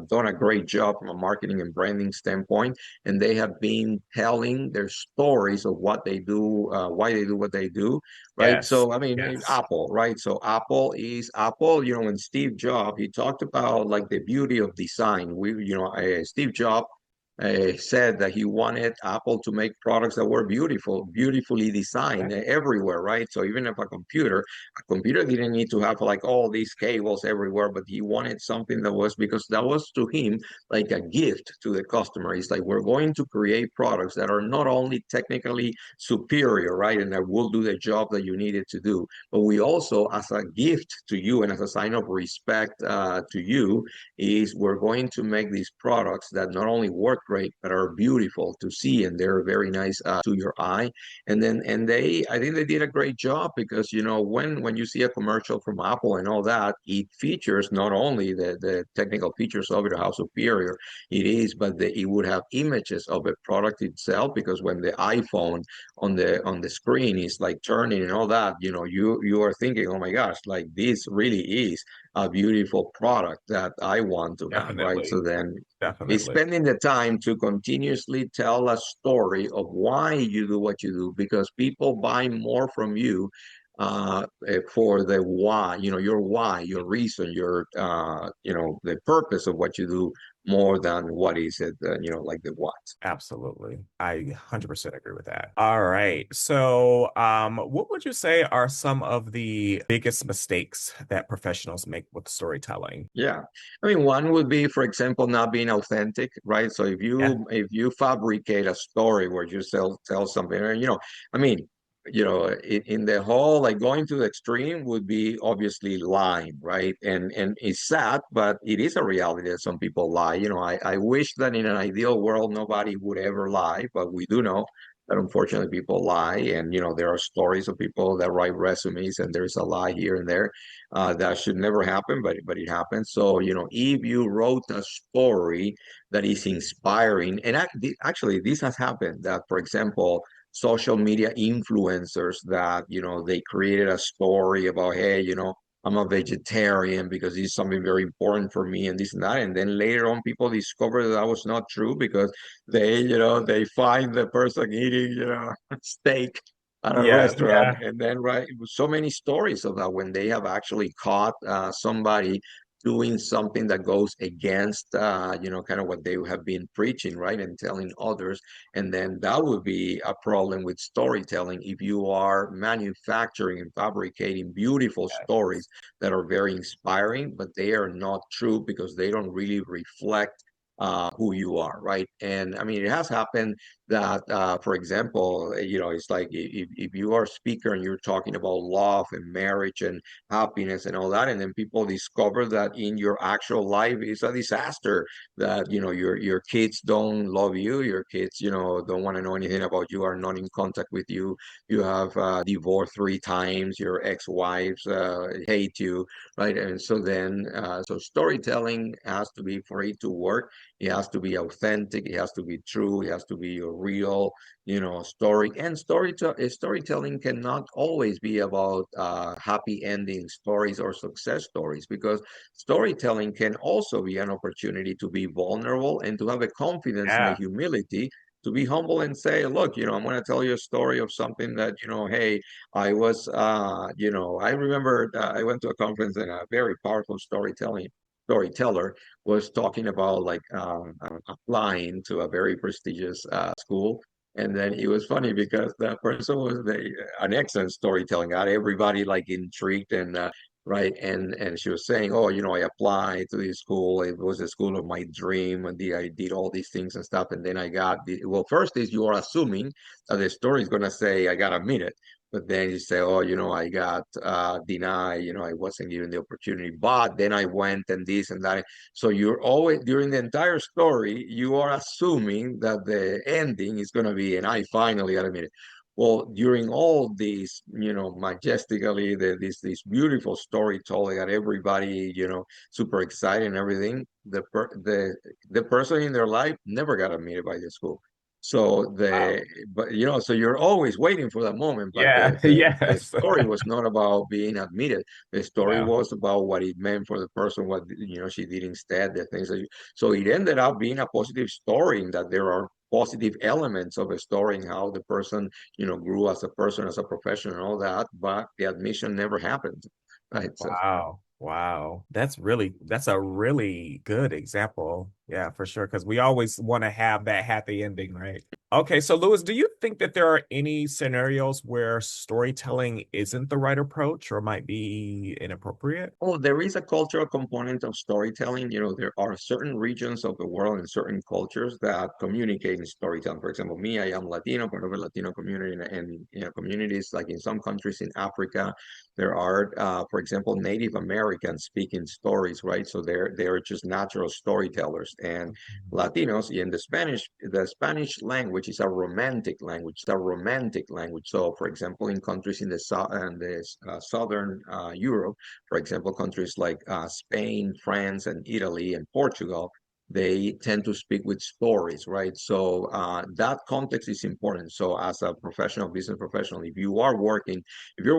done a great job from a marketing and branding standpoint, and they have been telling their stories of what they do, why they do what they do, right? Yes. So I mean, Yes. Apple, right? So Apple is Apple. When Steve Jobs, he talked about like the beauty of design. Steve Jobs said that he wanted Apple to make products that were beautifully designed everywhere, right? So even if a computer didn't need to have like all these cables everywhere, but he wanted something that was, because that was to him like a gift to the customer. It's like, we're going to create products that are not only technically superior, right? And that will do the job that you needed to do, but we also, as a gift to you and as a sign of respect to you, is we're going to make these products that not only work great but are beautiful to see, and they're very nice to your eye. I think they did a great job, because when you see a commercial from Apple and all that, it features not only the technical features of it, how superior it is, but it would have images of the product itself, because when the iPhone on the screen is like turning and all that, you are thinking, oh my gosh, like this really is a beautiful product that I want to have, right? So Definitely. then it's Definitely. spending the time to continuously tell a story of why you do what you do, because people buy more from you for the why, your why, your reason, the purpose of what you do, more than what is it, like the what. Absolutely. I 100% agree with that. All right. So, what would you say are some of the biggest mistakes that professionals make with storytelling? Yeah. I mean, one would be, for example, not being authentic, right? So if Yeah. you fabricate a story where you tell something, I mean, in the whole, like, going to the extreme would be obviously lying, right? And it's sad, but it is a reality that some people lie. I wish that in an ideal world nobody would ever lie, but we do know that unfortunately people lie, and there are stories of people that write resumes and there's a lie here and there. That should never happen, but it happens. So, if you wrote a story that is inspiring, and actually this has happened, that, for example, social media influencers that, they created a story about, hey, I'm a vegetarian because it's something very important for me and this and that. And then later on, people discover that was not true, because they find the person eating, steak at a Yeah. restaurant, Yeah. and then, right, so many stories of that, when they have actually caught somebody doing something that goes against kind of what they have been preaching, right, and telling others. And then that would be a problem with storytelling, if you are manufacturing and fabricating beautiful stories that are very inspiring, but they are not true, because they don't really reflect who you are, right? And I mean, it has happened that, for example, it's like if you are a speaker and you're talking about love and marriage and happiness and all that, and then people discover that in your actual life it's a disaster, that your kids don't love you, your kids don't want to know anything about you, are not in contact with you, you have divorced 3 times, your ex-wives hate you, right? And so then so storytelling has to be, for it to work, it has to be authentic, it has to be true, it has to be a real story. And storytelling cannot always be about happy ending stories or success stories, because storytelling can also be an opportunity to be vulnerable and to have a confidence and a Yeah. humility to be humble and say, look, I'm going to tell you a story of something that, hey, I was, I remember I went to a conference and a very powerful storyteller was talking about like applying to a very prestigious school. And then it was funny because that person was an excellent storytelling, got everybody like intrigued and right. And she was saying, oh, I applied to this school. It was a school of my dream, and I did all these things and stuff. And then I got well, first is you are assuming that the story is gonna say I got admitted. But then you say, oh, I got denied, I wasn't given the opportunity, but then I went and this and that. So you're always, during the entire story, you are assuming that the ending is going to be, and I finally got admitted. Well, during all these, majestically, this beautiful storytelling, got everybody, super excited and everything. The person in their life never got admitted by the school. So Wow. so you're always waiting for that moment, but Yeah. the Yes. story was not about being admitted. The story Yeah. was about what it meant for the person, what she did instead, the things that so it ended up being a positive story, in that there are positive elements of a story and how the person, grew as a person, as a professional and all that, but the admission never happened. Right. So Wow. Wow. That's a really good example. Yeah, for sure. Because we always want to have that happy ending, right? Okay, so Louis, do you think that there are any scenarios where storytelling isn't the right approach or might be inappropriate? oh, there is a cultural component of storytelling. There are certain regions of the world and certain cultures that communicate in storytelling. For example, me, I am Latino, part of a Latino community, and communities like in some countries in Africa, there are, for example, Native Americans speaking stories, right? So they're just natural storytellers. And Latinos in the Spanish language is a romantic language. It's a romantic language. So, for example, in countries in the southern Europe, for example, countries like Spain, France, and Italy and Portugal, they tend to speak with stories, right? So that context is important. So as a professional, business professional, if you're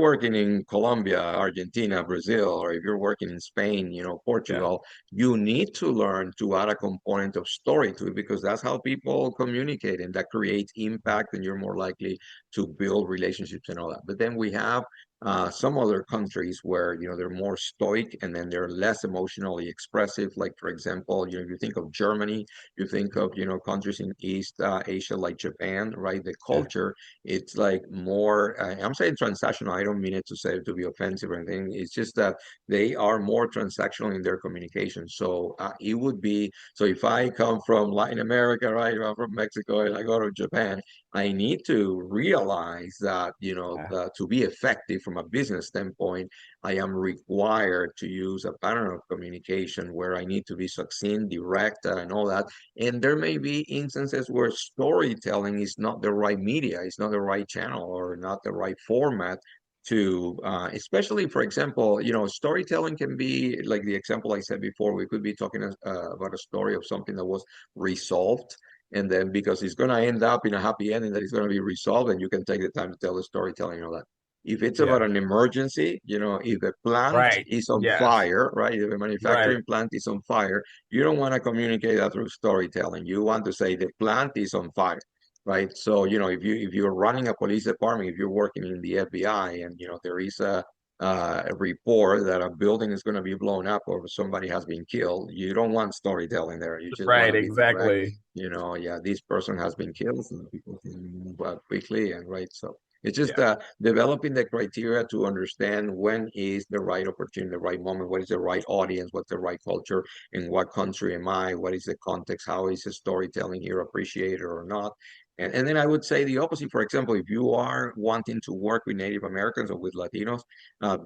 working in Colombia, Argentina, Brazil, or if you're working in Spain, Yeah. Portugal, you need to learn to add a component of story to it, because that's how people communicate, and that creates impact, and you're more likely to build relationships and all that. But then we have some other countries where they're more stoic, and then they're less emotionally expressive. Like, for example, you think of Germany, you think of countries in East Asia like Japan, right? The Yeah. culture, it's like more. I'm saying transactional. I don't mean it to say to be offensive or anything. It's just that they are more transactional in their communication. So it would be so if I come from Latin America, right? I'm from Mexico, and I go to Japan, I need to realize that, Yeah. to be effective from a business standpoint, I am required to use a pattern of communication where I need to be succinct, direct, and all that. And there may be instances where storytelling is not the right media, it's not the right channel, or not the right format to, especially, for example, storytelling can be like the example I said before. We could be talking about a story of something that was resolved, and then because it's going to end up in a happy ending, that it's going to be resolved, and you can take the time to tell the storytelling and all that. If it's Yeah. about an emergency, if a plant Right. is on Yes. fire, right? If a Right. manufacturing plant is on fire, you don't want to communicate that through storytelling. You want to say the plant is on fire, right? So, if you're running a police department, if you're working in the FBI, and there is a report that a building is going to be blown up or somebody has been killed, you don't want storytelling there. You just want Right. to be direct. Exactly. Yeah, this person has been killed, so people can move quickly and right. So. It's just Yeah. developing the criteria to understand when is the right opportunity, the right moment, what is the right audience, what's the right culture, in what country am I, what is the context, how is the storytelling here appreciated or not. And then I would say the opposite. For example, if you are wanting to work with Native Americans or with Latinos,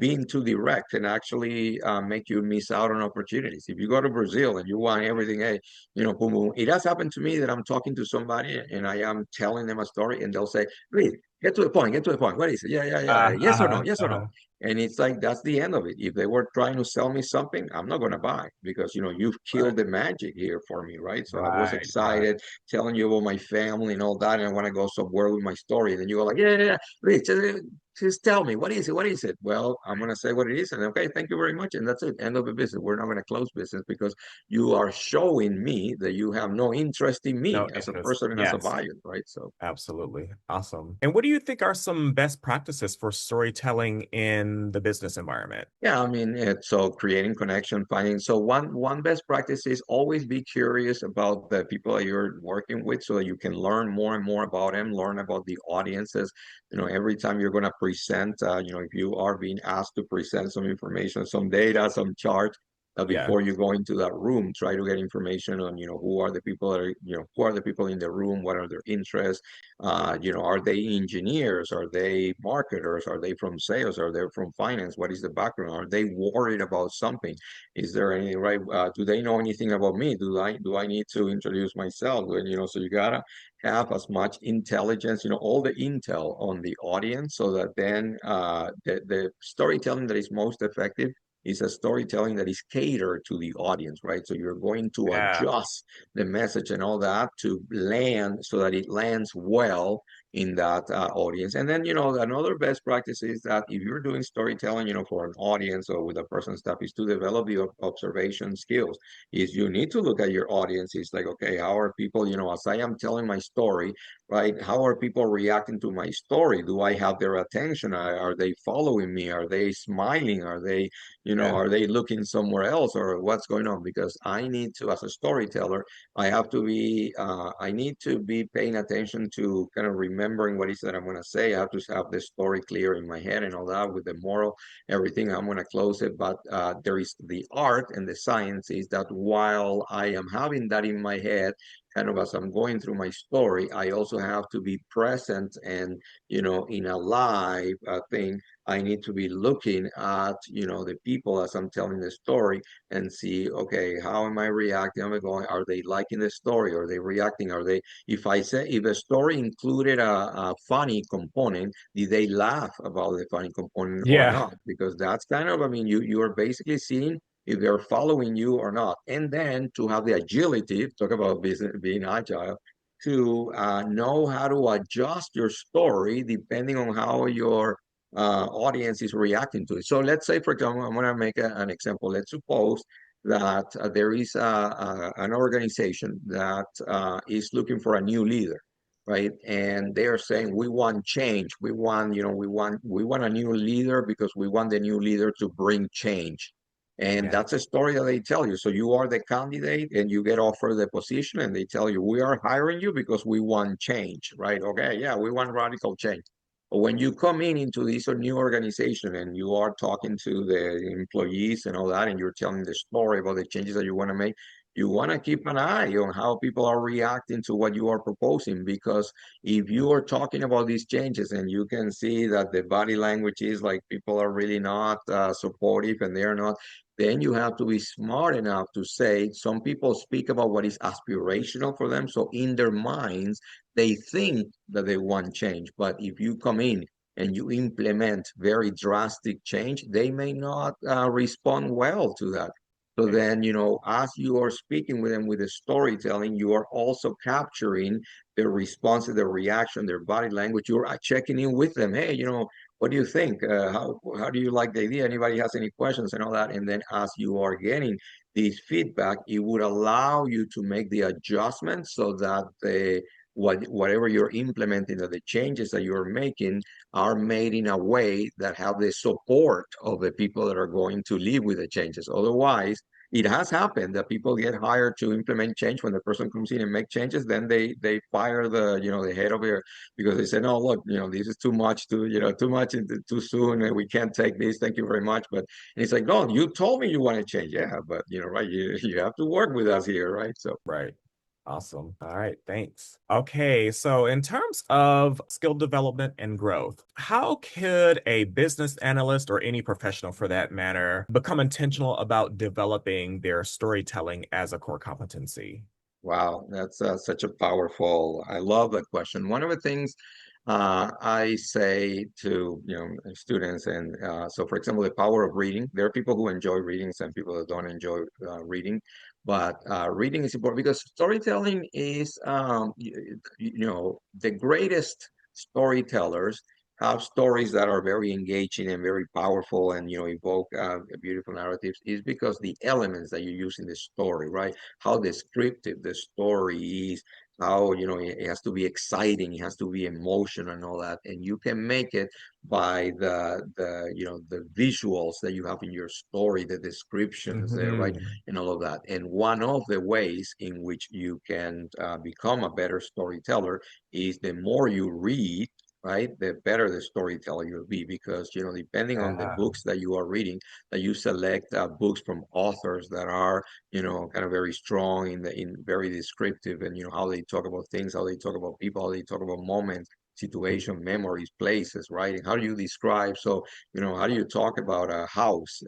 being too direct can actually make you miss out on opportunities. If you go to Brazil and you want everything, hey, boom, boom. It has happened to me that I'm talking to somebody and I am telling them a story and they'll say, please, get to the point, get to the point. What is it? Yeah, yeah, yeah. Yes or no, yes or no. Uh-huh. And it's like, that's the end of it. If they were trying to sell me something, I'm not going to buy because, you've Right. killed the magic here for me, right? So I was Right. Right. excited telling you about my family and all that. And I want to go somewhere with my story. And then you go like, yeah, yeah, yeah. Please, just tell me, what is it? What is it? Well, I'm going to say what it is. And okay, thank you very much. And that's it. End of the business. We're not going to close business because you are showing me that you have no interest in No me as a interest. person and as a Yes. buyer, right? So Absolutely. Awesome. And what do you think are some best practices for storytelling in the business environment? yeah, I mean, so creating connection, finding. So one best practice is always be curious about the people that you're working with, so that you can learn more and more about them, learn about the audiences. Every time you're going to present, if you are being asked to present some information, some data, some chart, Yeah. before you go into that room, try to get information on, who are the people that are, who are the people in the room, what are their interests, are they engineers? Are they marketers? Are they from sales? Are they from finance? What is the background? Are they worried about something? Is there any right? Do they know anything about me? Do I need to introduce myself? And so you gotta have as much intelligence, all the intel on the audience, so that then the storytelling that is most effective is a storytelling that is catered to the audience, right? So you're going to Yeah. adjust the message and all that to land so that it lands well in that audience. And then, another best practice is that if you're doing storytelling, for an audience or with a person stuff, is to develop the observation skills. Is you need to look at your audience. It's like, okay, how are people, as I am telling my story, right? How are people reacting to my story? Do I have their attention? Are they following me? Are they smiling? Yeah. Are they looking somewhere else or what's going on? Because I need to, as a storyteller, I need to be paying attention to kind of remembering what it is that I'm going to say. I have to have the story clear in my head and all that with the moral, everything. I'm going to close it. But there is the art and the science is that while I am having that in my head, kind of as I'm going through my story, I also have to be present and, in a live thing. I need to be looking at, the people as I'm telling the story and see, okay, how am I reacting? Am I going, are they liking the story? Are they reacting? If a story included a funny component, did they laugh about the funny component or Yeah. not? Because that's kind of, I mean, you are basically seeing if they're following you or not. And then to have the agility, talk about business, being agile, to know how to adjust your story depending on how your audience is reacting to it. So let's say, for example, I'm going to make an example. Let's suppose that there is an organization that is looking for a new leader, right? And they are saying we want change. We want a new leader because we want the new leader to bring change. And Yeah. that's a story that they tell you. So you are the candidate and you get offered the position and they tell you, we are hiring you because we want change, right? Okay, yeah, we want radical change. But when you come into this new organization and you are talking to the employees and all that, and you're telling the story about the changes that you want to make, you want to keep an eye on how people are reacting to what you are proposing. Because if you are talking about these changes and you can see that the body language is like people are really not supportive and they're not, then you have to be smart enough to say some people speak about what is aspirational for them. So in their minds, they think that they want change. But if you come in and you implement very drastic change, they may not respond well to that. So then, as you are speaking with them with the storytelling, you are also capturing their response, their reaction, their body language. You're checking in with them. Hey, what do you think? How do you like the idea? Anybody has any questions and all that? And then as you are getting this feedback, it would allow you to make the adjustments so that whatever you're implementing or the changes that you're making are made in a way that have the support of the people that are going to live with the changes. Otherwise, it has happened that people get hired to implement change. When the person comes in and make changes, then they fire the, the head of it, because they say, no, look, this is too much, too much too soon, and we can't take this. Thank you very much. But and it's like, no, you told me you want to change. Yeah, but right, you have to work with us here, right? So Right. Awesome. All right. Thanks. Okay. So, in terms of skill development and growth, how could a business analyst or any professional for that matter become intentional about developing their storytelling as a core competency? wow, that's such a powerful. I love that question. One of the things I say to students, and so for example, the power of reading. There are people who enjoy reading, some people that don't enjoy reading, but reading is important because storytelling is, the greatest storytellers have stories that are very engaging and very powerful, and evoke beautiful narratives, is because the elements that you use in the story, right? How descriptive the story is, how it has to be exciting, it has to be emotional and all that, and you can make it by the visuals that you have in your story, the descriptions there, right, Hmm. and all of that. And one of the ways in which you can become a better storyteller is the more you read, right, the better the storyteller you'll be, because depending on the Yeah. books that you are reading, that you select books from authors that are kind of very strong in very descriptive, and how they talk about things, how they talk about people, how they talk about moments, situation, memories, places, right? And how do you describe? So, how do you talk about a house?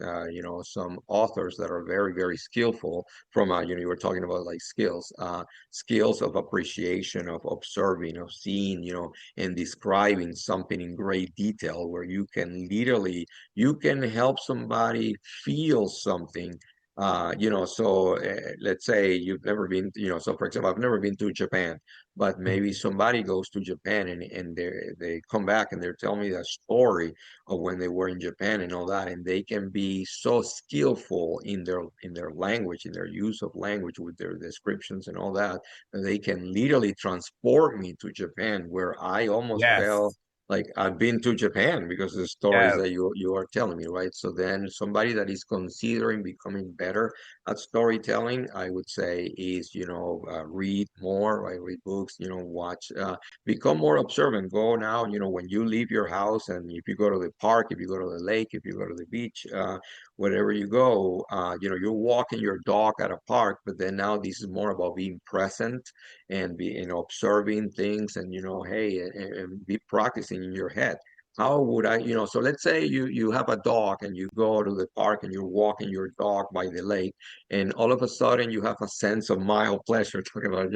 Some authors that are very, very skillful from, you were talking about like skills of appreciation, of observing, of seeing, and describing something in great detail, where you can help somebody feel something. So let's say you've never been, so for example, I've never been to Japan, but maybe somebody goes to Japan, and they come back and they're telling me that story of when they were in Japan and all that, and they can be so skillful in their language, in their use of language, with their descriptions and all that, that they can literally transport me to Japan, where I almost felt Yes. like I've been to Japan because of the stories Yes. that you are telling me, right? So then somebody that is considering becoming better at storytelling, I would say, is read more, right? Read books, watch, become more observant. Go now, when you leave your house, and if you go to the park, if you go to the lake, if you go to the beach, wherever you go, you're walking your dog at a park, but then now this is more about being present and be observing things, and hey, and be practicing in your head. How would I, so let's say you have a dog, and you go to the park, and you're walking your dog by the lake, and all of a sudden you have a sense of mild pleasure. Talking about,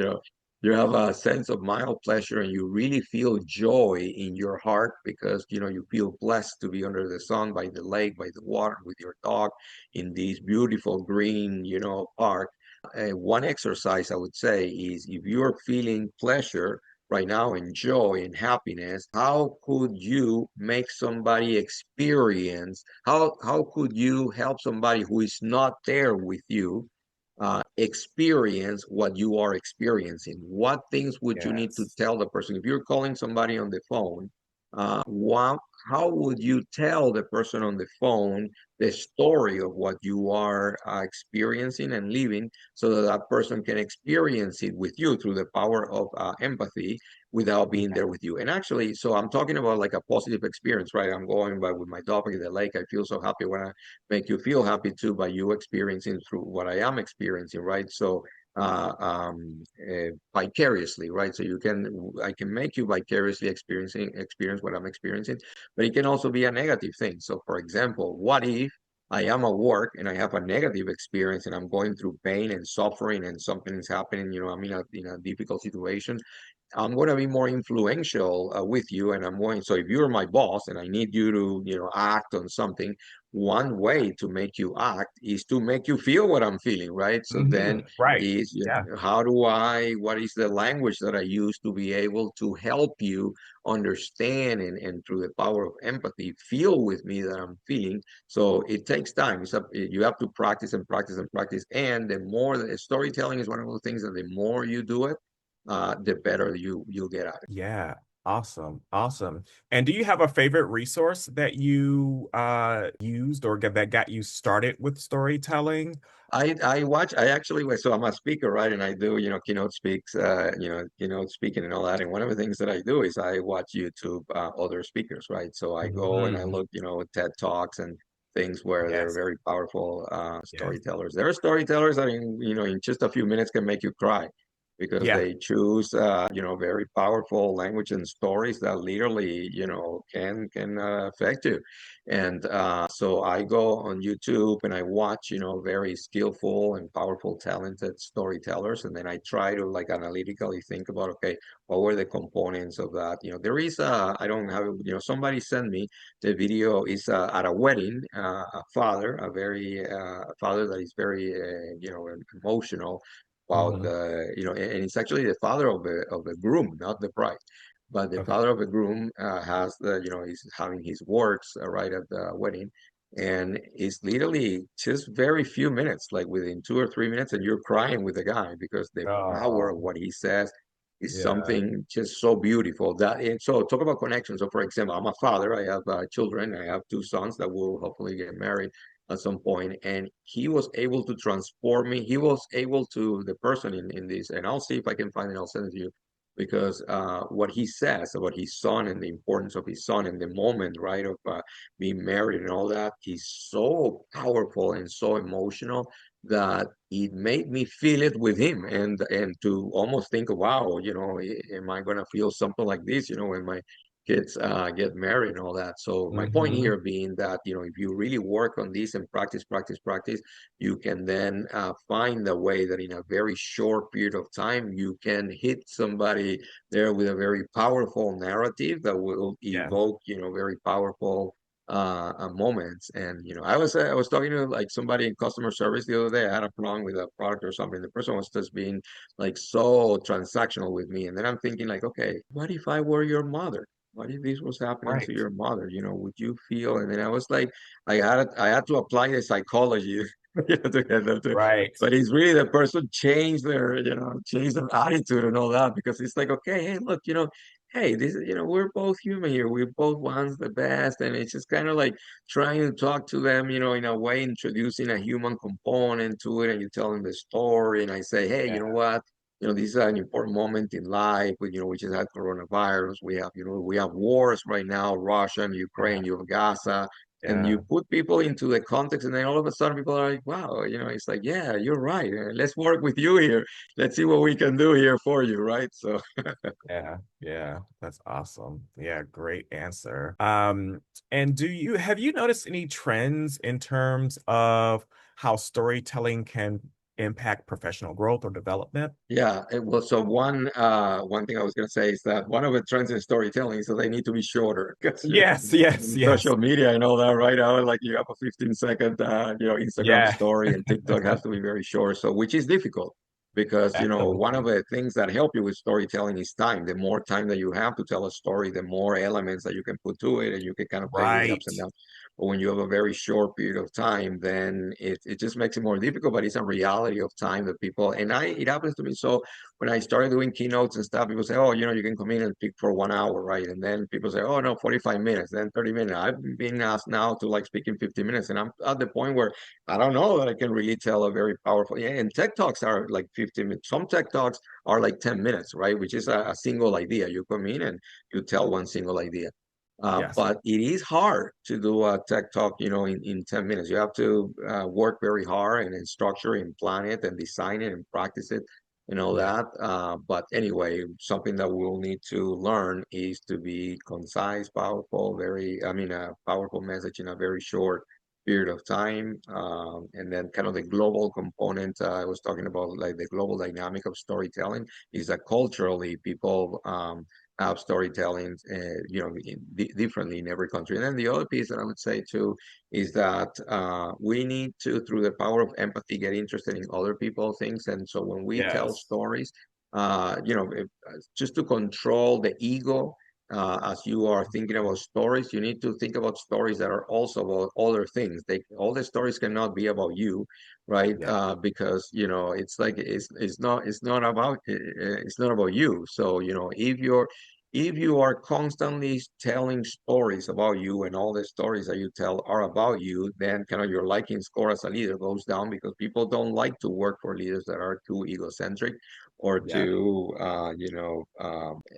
you have a sense of mild pleasure, and you really feel joy in your heart, because you feel blessed to be under the sun, by the lake, by the water, with your dog, in this beautiful green park. One exercise I would say is, if you're feeling pleasure right now, and joy and happiness, how could you make somebody experience, how could you help somebody who is not there with you experience what you are experiencing? What things would you need to Yes. tell the person? If you're calling somebody on the phone, what how would you tell the person on the phone the story of what you are experiencing and living, so that that person can experience it with you through the power of empathy, without being there with you? And actually, so I'm talking about like a positive experience, right? I'm going by with my dog in the lake. I feel so happy. When I make you feel happy too, by you experiencing through what I am experiencing, right? So vicariously, right? So I can make you vicariously experience what I'm experiencing, but it can also be a negative thing. So, for example, what if I am at work and I have a negative experience, and I'm going through pain and suffering, and something is happening, I'm in a difficult situation. I'm going to be more influential with you, and I'm going. So if you're my boss and I need you to, act on something, one way to make you act is to make you feel what I'm feeling, right? So then Right. is, Yeah. what is the language that I use to be able to help you understand, and through the power of empathy, feel with me that I'm feeling. So it takes time. You have to practice and practice and practice. And the more storytelling is one of those things that the more you do it, the better you'll get at it. Yeah. Awesome. Awesome. And do you have a favorite resource that you used or that got you started with storytelling? I actually so I'm a speaker, right? And I do, keynote speaks, keynote speaking and all that. And one of the things that I do is I watch YouTube other speakers, right? So I go and I Mhm. look, TED Talks and things where they're Yes. very powerful Yes. storytellers. There are storytellers that in just a few minutes can make you cry because Yeah. they choose very powerful language and stories that literally, can affect you. And so I go on YouTube and I watch, very skillful and powerful, talented storytellers. And then I try to like analytically think about, okay, what were the components of that? There is I don't have, somebody sent me the video is at a wedding, a father, a father that is very, emotional about, Hmm. and it's actually the father of the groom, not the bride. But the Okay. father of the groom has he's having his works right at the wedding, and it's literally just very few minutes, like within 2 or 3 minutes, and you're crying with the guy because the power of Oh, what he says is yeah. something just so beautiful. That and so talk about connection. So, for example, I'm a father. I have children. I have two sons that will hopefully get married at some point, and he was able to transform me. He was able to the person in this, and I'll see if I can find it. I'll send it to you because what he says about his son and the importance of his son and the moment, right, of being married and all that is so powerful and so emotional that it made me feel it with him and to almost think, wow, am I gonna feel something like this, when my kids get married and all that. So my point Hmm. here being that, if you really work on this and practice, practice, practice, you can then find a way that in a very short period of time, you can hit somebody there with a very powerful narrative that will Yeah. evoke, very powerful moments. And, I was talking to like somebody in customer service the other day. I had a problem with a product or something. The person was just being like so transactional with me. And then I'm thinking like, okay, what if I were your mother? What if this was happening to Right. your mother? Would you feel? And then I was like, I had to apply the psychology, to get them to. Right. But it's really the person change their attitude and all that because it's like, okay, hey, look, hey, this is, we're both human here. We both want the best, and it's just kind of like trying to talk to them, in a way, introducing a human component to it, and you tell them the story, and I say, hey, you know Yeah. what? This is an important moment in life. We just had coronavirus. We have wars right now, Russia and Yeah. Ukraine, you have Gaza, and Yeah. you put people into the context, and then all of a sudden people are like, wow, it's like, yeah, you're right. Let's work with you here. Let's see what we can do here for you, right? So Yeah, yeah, that's awesome. Yeah, great answer. And have you noticed any trends in terms of how storytelling can impact professional growth or development? yeah, well, so one thing I was gonna say is that one of the trends in storytelling is that they need to be shorter because Yes, yes, yes. social media and all that right now, like you have a 15-second Instagram Yeah, story and TikTok has to be very short, so which is difficult because one of absolutely. the things that help you with storytelling is time. The more time that you have to tell a story, the more elements that you can put to it, and you can kind of play with the ups Right. and downs. But when you have a very short period of time, then it just makes it more difficult. But it's a reality of time that people, and it happens to me. So when I started doing keynotes and stuff, people say, oh, you can come in and speak for 1 hour, right? And then people say, oh, no, 45 minutes, then 30 minutes. I've been asked now to like speak in 50 minutes. And I'm at the point where I don't know that I can really tell a very powerful, yeah. And tech talks are like 50 minutes. Some tech talks are like 10 minutes, right? Which is a single idea. You come in and you tell one single idea. Yes. But it is hard to do a tech talk, in 10 minutes. You have to work very hard and then structure and plan it and design it and practice it and all Yeah. that. But anyway, something that we'll need to learn is to be concise, powerful, a powerful message in a very short period of time. And then kind of the global component I was talking about, like the global dynamic of storytelling is that culturally people have storytelling, differently in every country. And then the other piece that I would say too is that we need to, through the power of empathy, get interested in other people's things. And so when we tell Yes. stories, just to control the ego, as you are thinking about stories, you need to think about stories that are also about other things. All the stories cannot be about you, right? Yeah. Because it's like it's not about you. So if If you are constantly telling stories about you and all the stories that you tell are about you, then kind of your liking score as a leader goes down because people don't like to work for leaders that are too egocentric or Yeah. too,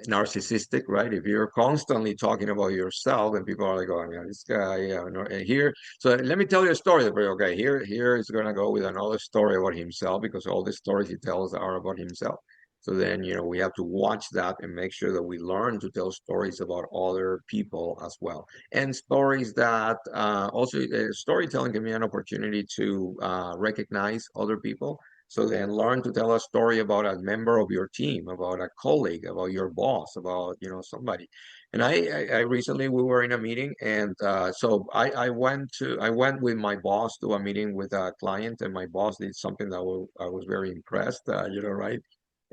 narcissistic, right? If you're constantly talking about yourself and people are like, oh, yeah, this guy, yeah, no, and here. So let me tell you a story. Okay, here is gonna go with another story about himself because all the stories he tells are about himself. So then, we have to watch that and make sure that we learn to tell stories about other people as well. And stories that also storytelling can be an opportunity to recognize other people. So then learn to tell a story about a member of your team, about a colleague, about your boss, about, somebody. And I recently we were in a meeting and so I went with my boss to a meeting with a client and my boss did something that I was very impressed, right?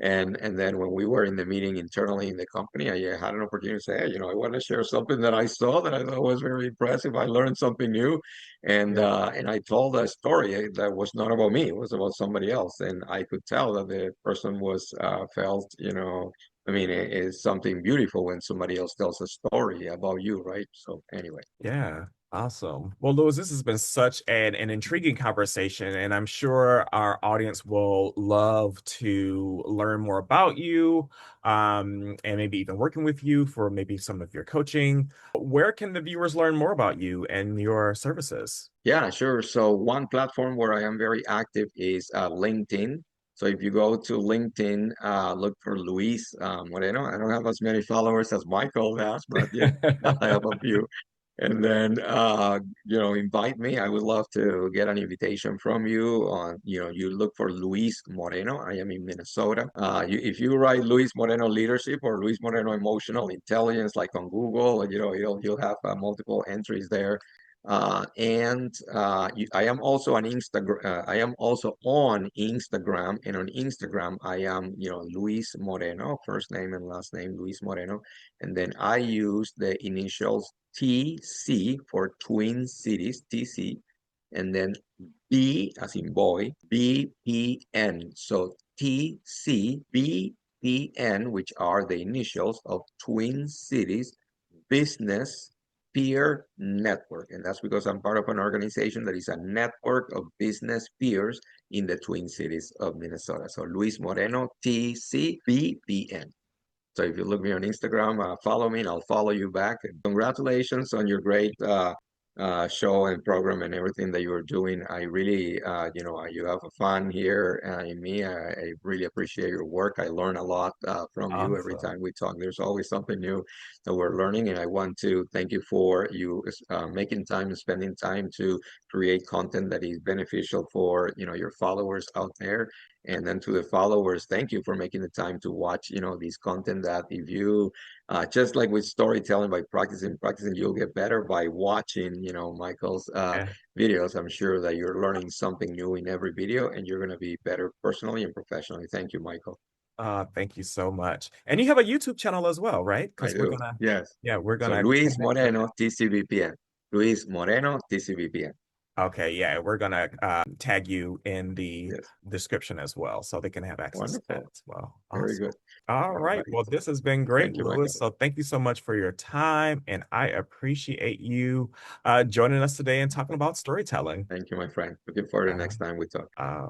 And then when we were in the meeting internally in the company, I had an opportunity to say, hey, I want to share something that I saw that I thought was very impressive. I learned something new, Yeah. and I told a story that was not about me; it was about somebody else, and I could tell that the person was felt, I mean, it is something beautiful when somebody else tells a story about you, right? So anyway, Yeah, awesome. Well, Louis, this has been such an intriguing conversation, and I'm sure our audience will love to learn more about you, and maybe even working with you for maybe some of your coaching. Where can the viewers learn more about you and your services? yeah, sure. So one platform where I am very active is LinkedIn. So if you go to LinkedIn, look for Luis Moreno. I don't have as many followers as Michael has, but yeah, I have a few. And then invite me. I would love to get an invitation from you. On you look for Luis Moreno. I am in Minnesota. If you write Luis Moreno Leadership or Luis Moreno Emotional Intelligence, like on Google, you'll have multiple entries there. I am also on Instagram. I am also on Instagram, and on Instagram, I am, Luis Moreno, first name and last name, Luis Moreno, and then I use the initials TC for Twin Cities, TC, and then B as in boy, BPN. So TCBPN, which are the initials of Twin Cities Business Peer Network. And that's because I'm part of an organization that is a network of business peers in the Twin Cities of Minnesota. So Luis Moreno, TCBPN. So if you look me on Instagram, follow me and I'll follow you back. And congratulations on your great show and program and everything that you're doing. I really, you have a fun here in me. I really appreciate your work. I learn a lot from you every Awesome. time we talk. There's always something new that we're learning. And I want to thank you for you making time and spending time to create content that is beneficial for, your followers out there. And then to the followers, thank you for making the time to watch, these content that if you, just like with storytelling, by practicing, you'll get better by watching, Michael's Yeah. videos. I'm sure that you're learning something new in every video and you're going to be better personally and professionally. Thank you, Michael. Thank you so much. And you have a YouTube channel as well, right? I Because do. Yes. we're So gonna Luis connect with Moreno, TCBPN. Luis Moreno, TCBPN. Okay, yeah, we're gonna tag you in the Yes. description as well, so they can have access to that Wonderful. as well. Very Awesome. good. All All right. right. Well, this has been great, Thank you, Lewis. Michael. So thank you so much for your time, and I appreciate you joining us today and talking about storytelling. Thank you, my friend. Looking forward to Uh, next time we talk. uh,